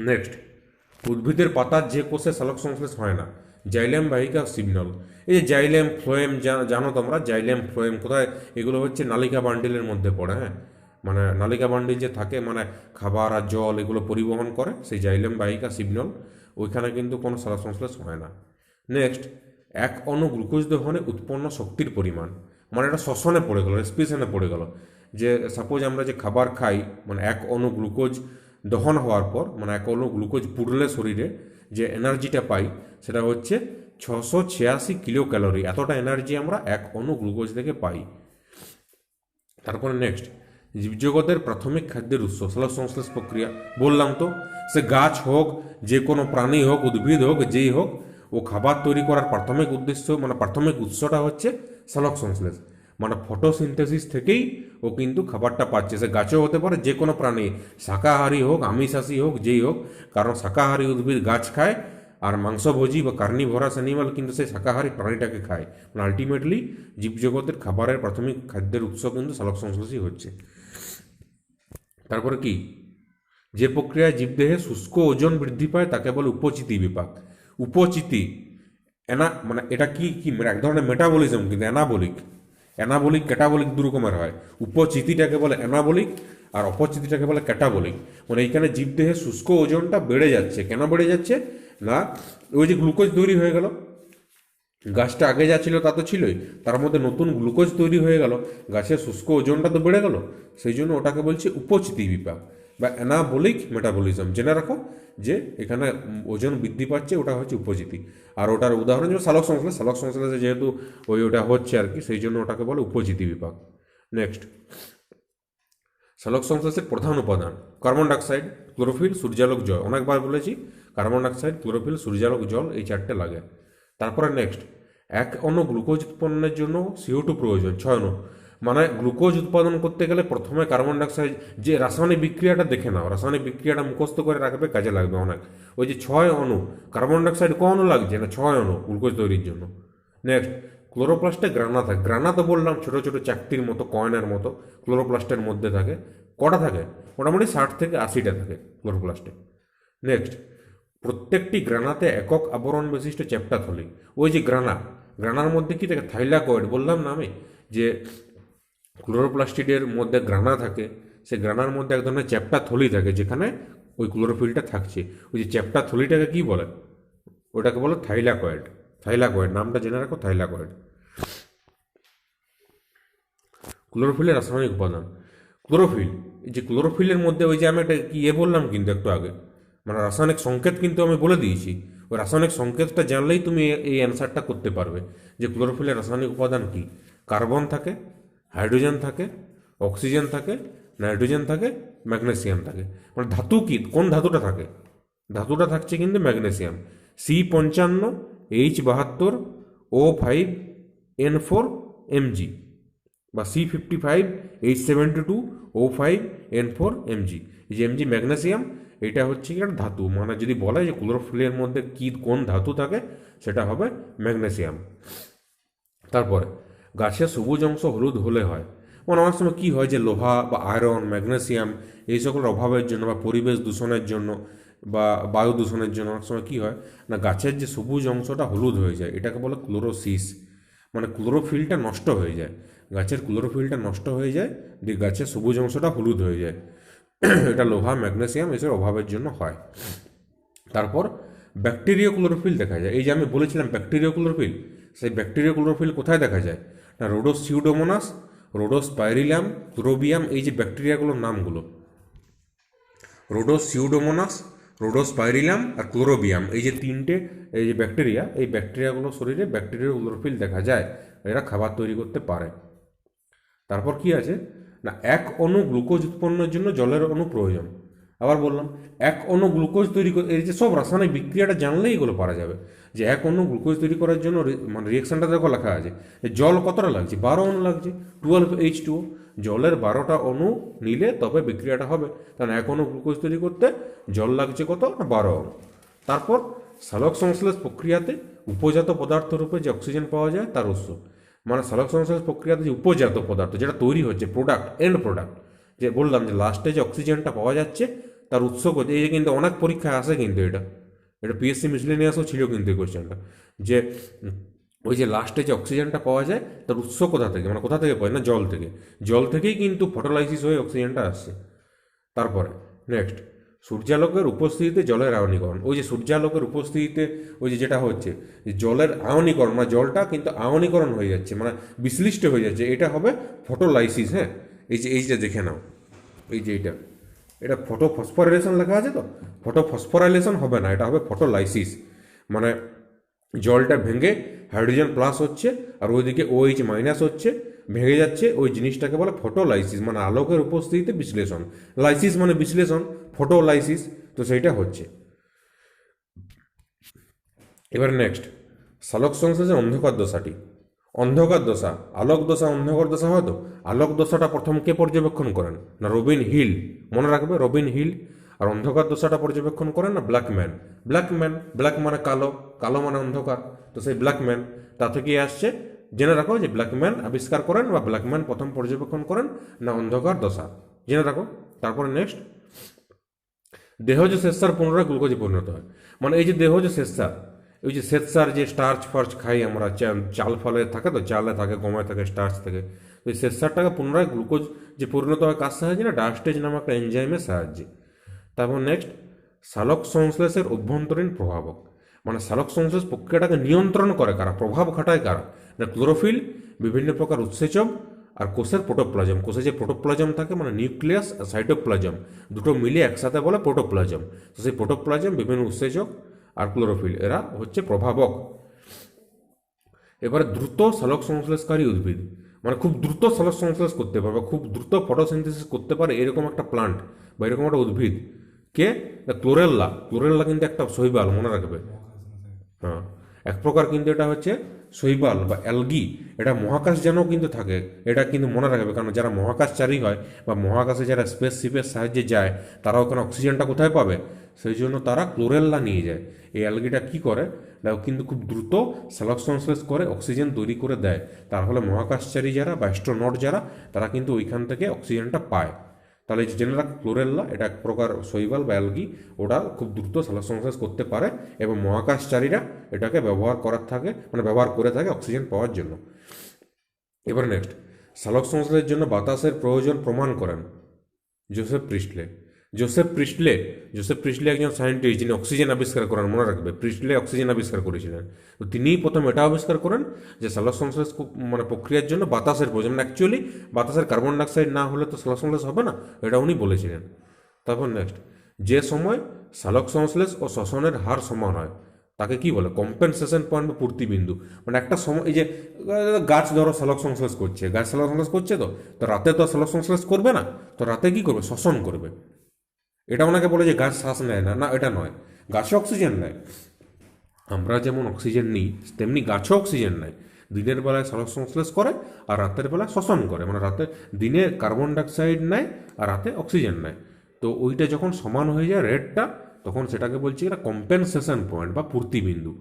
নেক্সট, উদ্ভিদের পাতার যে কোষে সালোক সংশ্লেষ হয় না, জাইলেম বাহিকা সিগন্যাল। এই যে জাইলেম ফ্লোয়েম, জানো তোমরা জাইলেম ফ্লোয়েম কোথায়, এগুলো হচ্ছে নালিকা বান্ডিলের মধ্যে পড়ে। হ্যাঁ, মানে নালিকা বান্ডিল যে থাকে, মানে খাবার আর জল এগুলো পরিবহন করে, সেই জাইলেম বাহিকা সিগন্যাল, ওইখানে কিন্তু কোনো সালোক সংশ্লেষ হয় না। নেক্সট, এক অণু গ্লুকোজ দহনে উৎপন্ন শক্তির পরিমাণ, মানে এটা শ্বসনে পড়ে গেল, রেসপিরেশনে পড়ে গেল। যে সাপোজ আমরা যে খাবার খাই, মানে এক অণু গ্লুকোজ দহন হওয়ার পর, মানে এক অণু গ্লুকোজ পুড়লে শরীরে যে এনার্জিটা পাই, সেটা হচ্ছে 686 কিলো ক্যালোরি। এতটা এনার্জি আমরা এক অণু গ্লুকোজ থেকে পাই। তারপরে নেক্সট, জীবজগতের প্রাথমিক খাদ্যের উৎস সালোক সংশ্লেষ প্রক্রিয়া, বললাম তো। সে গাছ হোক, যে কোনো প্রাণী হোক, উদ্ভিদ হোক, যেই হোক, ও খাবার তৈরি করার প্রাথমিক উদ্দেশ্য মানে প্রাথমিক উৎসটা হচ্ছে সালোক সংশ্লেষ। মানে ফটোসিনথেসিস থেকেই ও কিন্তু খাবারটা পাচ্ছে। সে গাছও হতে পারে, যে কোনো প্রাণী, শাকাহারী হোক, আমিষাশী হোক, যেই হোক। কারণ শাকাহারী উদ্ভিদ গাছ খায়, আর মাংসভোজী বা কার্নিভোরাস অ্যানিমাল কিন্তু সেই শাকাহারী প্রাণীটাকে খায়। মানে আলটিমেটলি জীবজগতের খাবারের প্রাথমিক খাদ্যের উৎস কিন্তু সালোক সংশ্লেষই হচ্ছে। তারপরে কি, যে প্রক্রিয়ায় জীবদেহে শুষ্ক ওজন বৃদ্ধি পায় তাকে বলে উপচিতি বিপাক। উপচিতি মানে এটা কি কি এক ধরনের মেটাবলিজম, কিন্তু অ্যানাবলিক, অ্যানাবলিক ক্যাটাবলিক দু রকমের হয়। উপচিতিটাকে বলে অ্যানাবলিক, আর অপচিতিটাকে বলে ক্যাটাবলিক। মানে এইখানে জীবদেহে শুষ্ক ওজনটা বেড়ে যাচ্ছে। কেন বেড়ে যাচ্ছে না, ওই যে গ্লুকোজ তৈরি হয়ে গেল, গাছটা আগে যা ছিল তা তো ছিলই, তার মধ্যে নতুন গ্লুকোজ তৈরি হয়ে গেল, গাছের শুষ্ক ওজনটা তো বেড়ে গেল। সেই জন্য ওটাকে বলছে উপচিতি বিপাক বা অ্যানাবলিক মেটাবলিজম। জেনে রাখো যে এখানে ওজন বৃদ্ধি পাচ্ছে, ওটা হচ্ছে উপচিতি। আর ওটার উদাহরণ যেমন সালোক সংশ্লেষ, সালোক সংশ্লেষে যেহেতু ওটা হচ্ছে আর কি, সেই জন্য ওটাকে বলে উপচিতি বিপাক। নেক্সট, সালোক সংশ্লেষের প্রধান উপাদান কার্বন ডাইঅক্সাইড, ক্লোরোফিল, সূর্যালোক, জল। অনেকবার বলেছি কার্বন ডাইঅক্সাইড, ক্লোরোফিল, সূর্যালোক, জল, এই চারটে লাগে। তারপরে নেক্সট, এক অণু গ্লুকোজ উৎপন্নের জন্য CO2 প্রয়োজন 6 অণু। মানে গ্লুকোজ উৎপাদন করতে গেলে প্রথমে কার্বন ডাইঅক্সাইড, যে রাসায়নিক বিক্রিয়াটা দেখে নাও, রাসায়নিক বিক্রিয়াটা মুখস্থ করে রাখবে, কাজে লাগবে অনেক। ওই যে 6 অণু কার্বন ডাইঅক্সাইড, ক অণু লাগছে না, 6 অণু গ্লুকোজ তৈরির জন্য। নেক্সট, ক্লোরোপ্লাস্টে গ্রানা থাকে। গ্রানা তো বললাম ছোট ছোট চাকতির মতো, কয়েনের মতো ক্লোরোপ্লাস্টের মধ্যে থাকে। কটা থাকে, মোটামুটি 60 থেকে 80টা থাকে ক্লোরোপ্লাস্টে। নেক্সট, প্রত্যেকটি গ্রানাতে একক আবরণ বিশিষ্ট চ্যাপ্টা থলি। ওই যে গ্রানার মধ্যে কি থাকে, থাইলাকয়েড, বললাম না আমি যে ক্লোরোপ্লাস্টিডের মধ্যে গ্রানা থাকে। সে গ্রানার মধ্যে এক ধরনের চ্যাপ্টা থলি থাকে, যেখানে ওই ক্লোরোফিলটা থাকছে। ওই যে চ্যাপ্টা থলিটাকে কি বলে, ওটাকে বলে থাইলাকয়েড। থাইলাকয়েড নামটা জেনে রাখো, থাইলাকয়েড। ক্লোরোফিলের রাসায়নিক উপাদান, ক্লোরোফিল, এই যে ক্লোরোফিলের মধ্যে ওই যে আমি একটা কি বললাম কিন্তু একটু আগে, মানে রাসায়নিক সংকেত কিন্তু আমি বলে দিয়েছি। ওই রাসায়নিক সংকেতটা জানলেই তুমি এই অ্যান্সারটা করতে পারবে যে ক্লোরোফিলের রাসায়নিক উপাদান কি। কার্বন থাকে, হাইড্রোজেন থাকে, অক্সিজেন থাকে, নাইট্রোজেন থাকে, ম্যাগনেসিয়াম থাকে। মানে ধাতু কি, কোন ধাতুটা থাকে, ধাতুটা থাকছে কিন্তু ম্যাগনেসিয়াম। C55H72 O5N4Mg বা C55H72 O5N4Mg। এই যে Mg ম্যাগনেসিয়াম, এটা হচ্ছে কি একটা ধাতু। মানে যদি বলে যে ক্লোরোফিলের মধ্যে কি কোন ধাতু থাকে, সেটা হবে ম্যাগনেসিয়াম। তারপরে গাছের সবুজ অংশ হলুদ হলে হয়, মানে অনেক সময় কী হয় যে লোহা বা আয়রন, ম্যাগনেসিয়াম এই সকলের অভাবের জন্য বা পরিবেশ দূষণের জন্য বা বায়ু দূষণের জন্য অনেক সময় কী হয় না, গাছের যে সবুজ অংশটা হলুদ হয়ে যায়, এটাকে বলে ক্লোরোসিস। মানে ক্লোরোফিলটা নষ্ট হয়ে যায়, গাছের ক্লোরোফিলটা নষ্ট হয়ে যায়, দিয়ে গাছের সবুজ অংশটা হলুদ হয়ে যায়। এটা লোহা, ম্যাগনেসিয়াম এসব অভাবের জন্য হয়। তারপর ব্যাকটেরিয়া ক্লোরোফিল দেখা যায়। এই যে আমি বলেছিলাম ব্যাকটেরিয়া ক্লোরোফিল, সেই ব্যাকটেরিয়া ক্লোরোফিল কোথায় দেখা যায় না, রোডোসিউডোমোনাস, রোডোস্পাইরিলাম, ক্লোরোবিয়াম, এই যে ব্যাকটেরিয়াগুলোর নামগুলো, রোডোসিউডোমোনাস, রোডোস্পাইরিলাম আর ক্লোরোবিয়াম, এই যে তিনটে এই যে ব্যাকটেরিয়া, এই ব্যাকটেরিয়াগুলোর শরীরে ব্যাকটেরিয়া ক্লোরোফিল দেখা যায়, এরা খাবার তৈরি করতে পারে। তারপর কি আছে না, এক অণু গ্লুকোজ উৎপন্নের জন্য জলের অণু প্রয়োজন। আবার বললাম এক অণু গ্লুকোজ তৈরি করে, এই যে সব রাসায়নিক বিক্রিয়াটা জানলেই এগুলো পারা যাবে, যে এক অণু গ্লুকোজ তৈরি করার জন্য মানে রিয়েকশনটা দেখো লেখা আছে যে জল কতটা লাগছে, 12 অণু লাগছে, 12H2O। জলের 12টা অণু নিলে তবে বিক্রিয়াটা হবে, কারণ এক অণু গ্লুকোজ তৈরি করতে জল লাগছে কত না 12 অণু। তারপর সালোক সংশ্লেষ প্রক্রিয়াতে উপজাত পদার্থ রূপে যে অক্সিজেন পাওয়া যায় তার উৎস, মানে সালোক সংশ্লেষ প্রক্রিয়াতে যে উপজাত পদার্থ যেটা তৈরি হচ্ছে প্রোডাক্ট, এন্ড প্রোডাক্ট, যে বললাম যে লাস্টে যে অক্সিজেনটা পাওয়া যাচ্ছে তার উৎস কোথায়, এই যে কিন্তু অনেক পরীক্ষায় আসে কিন্তু এটা, এটা পিএসসি মিসলেনিয়াসও ছিল কিন্তু এই কোয়েশ্চেনটা, যে ওই যে লাস্টে যে অক্সিজেনটা পাওয়া যায় তার উৎস কোথা থেকে, মানে কোথা থেকে পায় না জল থেকে, জল থেকেই কিন্তু ফটোলাইসিস হয়ে অক্সিজেনটা আসছে। তারপরে নেক্সট, সূর্যালোকের উপস্থিতিতে জলের আয়নীকরণ, ওই যে সূর্যালোকের উপস্থিতিতে ওই যে যেটা হচ্ছে যে জলের আয়নীকরণ, মানে জলটা কিন্তু আয়নীকরণ হয়ে যাচ্ছে, মানে বিশ্লিষ্ট হয়ে যাচ্ছে, এটা হবে ফটোলাইসিস। হ্যাঁ, এই যে দেখে নাও, এই যে এটা ফটোফসফোরাইলেশন লেখা আছে, তো ফটোফসফোরাইলেশন হবে না, এটা হবে ফটোলাইসিস। মানে জলটা ভেঙে হাইড্রোজেন প্লাস হচ্ছে আর ওইদিকে OH মাইনাস হচ্ছে, ভেঙে যাচ্ছে, ওই জিনিসটাকে বলে ফটোলাইসিস, মানে আলোকের উপস্থিতিতে বিশ্লেষণ। লাইসিস মানে বিশ্লেষণ, ফটোলাইসিস, তো সেইটা হচ্ছে। এবার নেক্সট, সালোক সংশ্লেষের অন্ধকার দশাটি। অন্ধকার দশা, আলোক দশা, অন্ধকার দশা হয় তো। আলোক দশাটা প্রথম কে পর্যবেক্ষণ করেন না রবিন হিল, মনে রাখবে রবিন হিল। আর অন্ধকার দশাটা পর্যবেক্ষণ করেন না ব্ল্যাকম্যান। ব্ল্যাকম্যান, ব্ল্যাক মানে কালো, কালো মানে অন্ধকার, তো সেই ব্ল্যাকম্যান তা থেকেই আসছে। জেনে রাখো যে ব্ল্যাকম্যান আবিষ্কার করেন বা ব্ল্যাকম্যান প্রথম পর্যবেক্ষণ করেন না অন্ধকার দশা, জেনে রাখো। তারপরে নেক্সট, দেহজ শ্বেতসার পুনরায় গ্লুকোজে পরিণত হয়, মানে এই যে দেহজ শ্বেতসার, ওই যে শ্বেতসার যে স্টার্চ ফার্চ খাই আমরা, চাল ফলে থাকে তো, চালে থাকে, গমে থাকে, স্টার্চ থাকে, ওই শ্বেতসারটাকে পুনরায় গ্লুকোজ যে পরিণত হয় কার সাহায্যে না ডায়াস্টেজ নামক একটা এনজাইমের সাহায্যে। তারপর নেক্সট, সালোক সংশ্লেষের অভ্যন্তরীণ প্রভাবক, মানে সালোক সংশ্লেষ প্রক্রিয়াটাকে নিয়ন্ত্রণ করে কারা, প্রভাব খাটায় কারা না ক্লোরোফিল, বিভিন্ন প্রকার উৎসেচক, আর কোষের প্রোটোপ্লাজম। কোষে যে প্রোটোপ্লাজম থাকে মানে নিউক্লিয়াস আর সাইটোপ্লাজম দুটো মিলে একসাথে বলে প্রোটোপ্লাজম, তো সেই প্রোটোপ্লাজম, বিভিন্ন উৎসেচক আর ক্লোরোফিল, এরা হচ্ছে প্রভাবক। এবারে দ্রুত সালোক সংশ্লেষকারী উদ্ভিদ, মানে খুব দ্রুত সালোক সংশ্লেষ করতে পারে বা খুব দ্রুত ফটোসিনথেসিস করতে পারে এরকম একটা প্লান্ট বা এরকম একটা উদ্ভিদ কে, ক্লোরেল্লা। ক্লোরেল্লা কিন্তু একটা শৈবাল, মনে রাখবে। হ্যাঁ, এক প্রকার কিন্তু এটা হচ্ছে শৈবাল বা অ্যালগি, এটা মহাকাশযানও কিন্তু থাকে, এটা কিন্তু মনে রাখবে, কারণ যারা মহাকাশচারী হয় বা মহাকাশে যারা স্পেসশিপের সাহায্যে যায় তারা ওখানে অক্সিজেনটা কোথায় পাবে, সেই জন্য তারা ক্লোরেল্লা নিয়ে যায়। এই অ্যালগিটা কি করে না, কিন্তু খুব দ্রুত সালোক সংশ্লেষ করে অক্সিজেন তৈরি করে দেয়, তার ফলে মহাকাশচারী যারা বা অ্যাস্ট্রোনট যারা তারা কিন্তু ওইখান থেকে অক্সিজেনটা পায়। তাহলে জেনে রাখ ক্লোরেল্লা এটা এক প্রকার শৈবাল বা অ্যালগি, ওটা খুব দ্রুত সালোক সংশ্লেষ করতে পারে এবং মহাকাশচারীরা এটাকে ব্যবহার করার থাকে, মানে ব্যবহার করে থাকে অক্সিজেন পাওয়ার জন্য। এবার নেক্সট, সালোক সংশ্লেষের জন্য বাতাসের প্রয়োজন প্রমাণ করেন জোসেফ প্রিস্টলে। জোসেফ প্রিস্টলে, জোসেফ প্রিস্টলে একজন সায়েন্টিস্ট যিনি অক্সিজেন আবিষ্কার করেন, মনে রাখবে প্রিস্টলে অক্সিজেন আবিষ্কার করেছিলেন। তো তিনিই প্রথম এটা আবিষ্কার করেন যে সালোক সংশ্লেষ মানে প্রক্রিয়ার জন্য বাতাসের প্রয়োজন, মানে অ্যাকচুয়ালি বাতাসের কার্বন ডাইঅক্সাইড না হলে তো সালোক সংশ্লেষ হবে না, এটা উনি বলেছিলেন। তারপর নেক্সট, যে সময় সালোক সংশ্লেষ ও শ্বসনের হার সমান হয় তাকে কি বলে কম্পেনসেশন পয়েন্ট বা পূর্তি বিন্দু। মানে একটা সময়, এই যে গাছ ধরো সালোক সংশ্লেষ করছে, গাছ সালোক সংশ্লেষ করছে, তো তো রাতে তো সালোক সংশ্লেষ করবে না, তো রাতে কি করবে শ্বসন করবে। এটা ওনাকে বলে যে গাছ শ্বাস নেয় না, না এটা নয়, গাছে অক্সিজেন নেয়। আমরা যেমন অক্সিজেন নিই তেমনি গাছও অক্সিজেন নেয়, দিনের বেলায় সালোক সংশ্লেষ করে আর রাতের বেলায় শ্বসন করে, মানে রাতে দিনে কার্বন ডাইঅক্সাইড নেয় আর রাতে অক্সিজেন নেয়। তো ওইটা যখন সমান হয়ে যায় রেটটা, তখন সেটাকে বলছি এটা কম্পেনসেশন পয়েন্ট বা পূর্তিবিন্দু।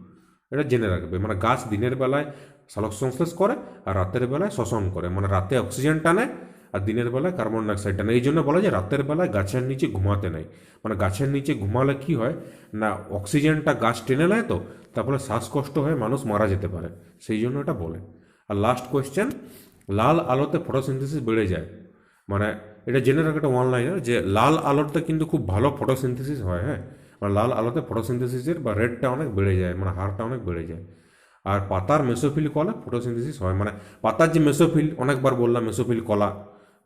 এটা জেনে রাখবে, মানে গাছ দিনের বেলায় সালোক সংশ্লেষ করে আর রাতের বেলায় শ্বসন করে, মানে রাতে অক্সিজেন টানে আর দিনের বেলায় কার্বন ডাইঅক্সাইড টানে। এই জন্য বলা যায় রাতের বেলায় গাছের নিচে ঘুমাতে নেই, মানে গাছের নিচে ঘুমালে কি হয় না অক্সিজেনটা গাছ টেনে নেয়, তো তারপরে শ্বাসকষ্ট হয়ে মানুষ মারা যেতে পারে, সেই জন্য এটা বলে। আর লাস্ট কোয়েশ্চেন, লাল আলোতে ফটোসিনথেসিস বেড়ে যায়, মানে এটা জেনে রাখা একটা ওয়ান লাইনার যে লাল আলোতে কিন্তু খুব ভালো ফটোসিনথেসিস হয়। হ্যাঁ, মানে লাল আলোতে ফটোসিনথেসিসের বা রেটটা অনেক বেড়ে যায়, মানে হারটা অনেক বেড়ে যায়। আর পাতার মেসোফিল কলা ফটোসিনথেসিস হয়, মানে পাতার যে মেসোফিল, অনেকবার বললাম মেসোফিল কলা,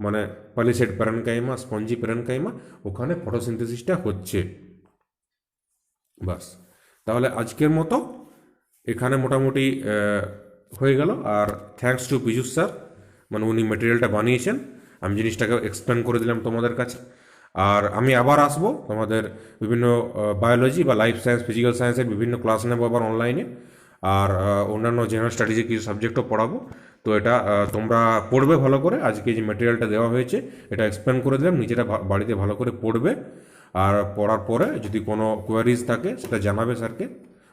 মানে পলিসেড প্যারেনকাইমা, স্পঞ্জি প্যারেনকাইমা, ওখানে ফটোসিনথেসিসটা হচ্ছে। বাস, তাহলে আজকের মতো এখানে মোটামুটি হয়ে গেল। আর থ্যাঙ্কস টু পীযুষ স্যার, মানে উনি মেটেরিয়ালটা বানিয়েছেন, আমি জিনিসটাকে এক্সপ্লেন করে দিলাম তোমাদের কাছে। আর আমি আবার আসবো তোমাদের বিভিন্ন বায়োলজি বা লাইফ সায়েন্স, ফিজিক্যাল সায়েন্সের বিভিন্ন ক্লাস নেবো আবার অনলাইনে। আর অন্যান্য জেনারেল স্ট্র্যাটেজি কিছু সাবজেক্টও পড়াবো। তো এটা তোমরা পড়বে ভালো করে। আজকে যে মেটেরিয়ালটা দেওয়া হয়েছে এটা এক্সপ্লেন করে দিলাম, নিজেরা বাড়িতে ভালো করে পড়বে। আর পড়ার পরে যদি কোনো কোয়ারিজ থাকে সেটা জানাবে স্যারকে,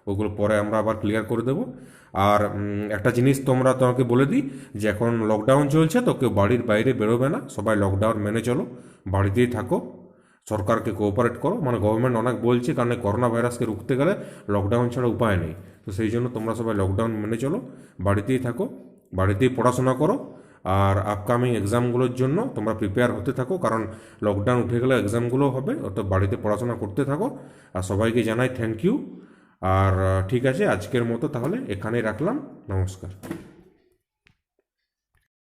ওগুলো পরে আমরা আবার ক্লিয়ার করে দেবো। আর একটা জিনিস তোমাকে বলে দিই যে এখন লকডাউন চলছে, তো কেউ বাড়ির বাইরে বেরোবে না, সবাই লকডাউন মেনে চলো, বাড়িতেই থাকো, সরকারকে কোঅপারেট করো। মানে গভর্নমেন্ট অনেক বলছে, কারণ এই করোনা ভাইরাসকে রুখতে গেলে লকডাউন ছাড়া উপায় নেই। তো সেই জন্য তোমরা সবাই লকডাউন মেনে চলো, বাড়িতেই থাকো, বাড়িতেই পড়াশোনা করো। আর আপকামিং এক্সামগুলোর জন্য তোমরা প্রিপেয়ার হতে থাকো, কারণ লকডাউন উঠে গেলে এক্সামগুলো হবে, অর্থাৎ বাড়িতে পড়াশোনা করতে থাকো। আর সবাইকে জানাই থ্যাংক ইউ। আর ঠিক আছে, আজকের মতো তাহলে এখানেই রাখলাম, নমস্কার।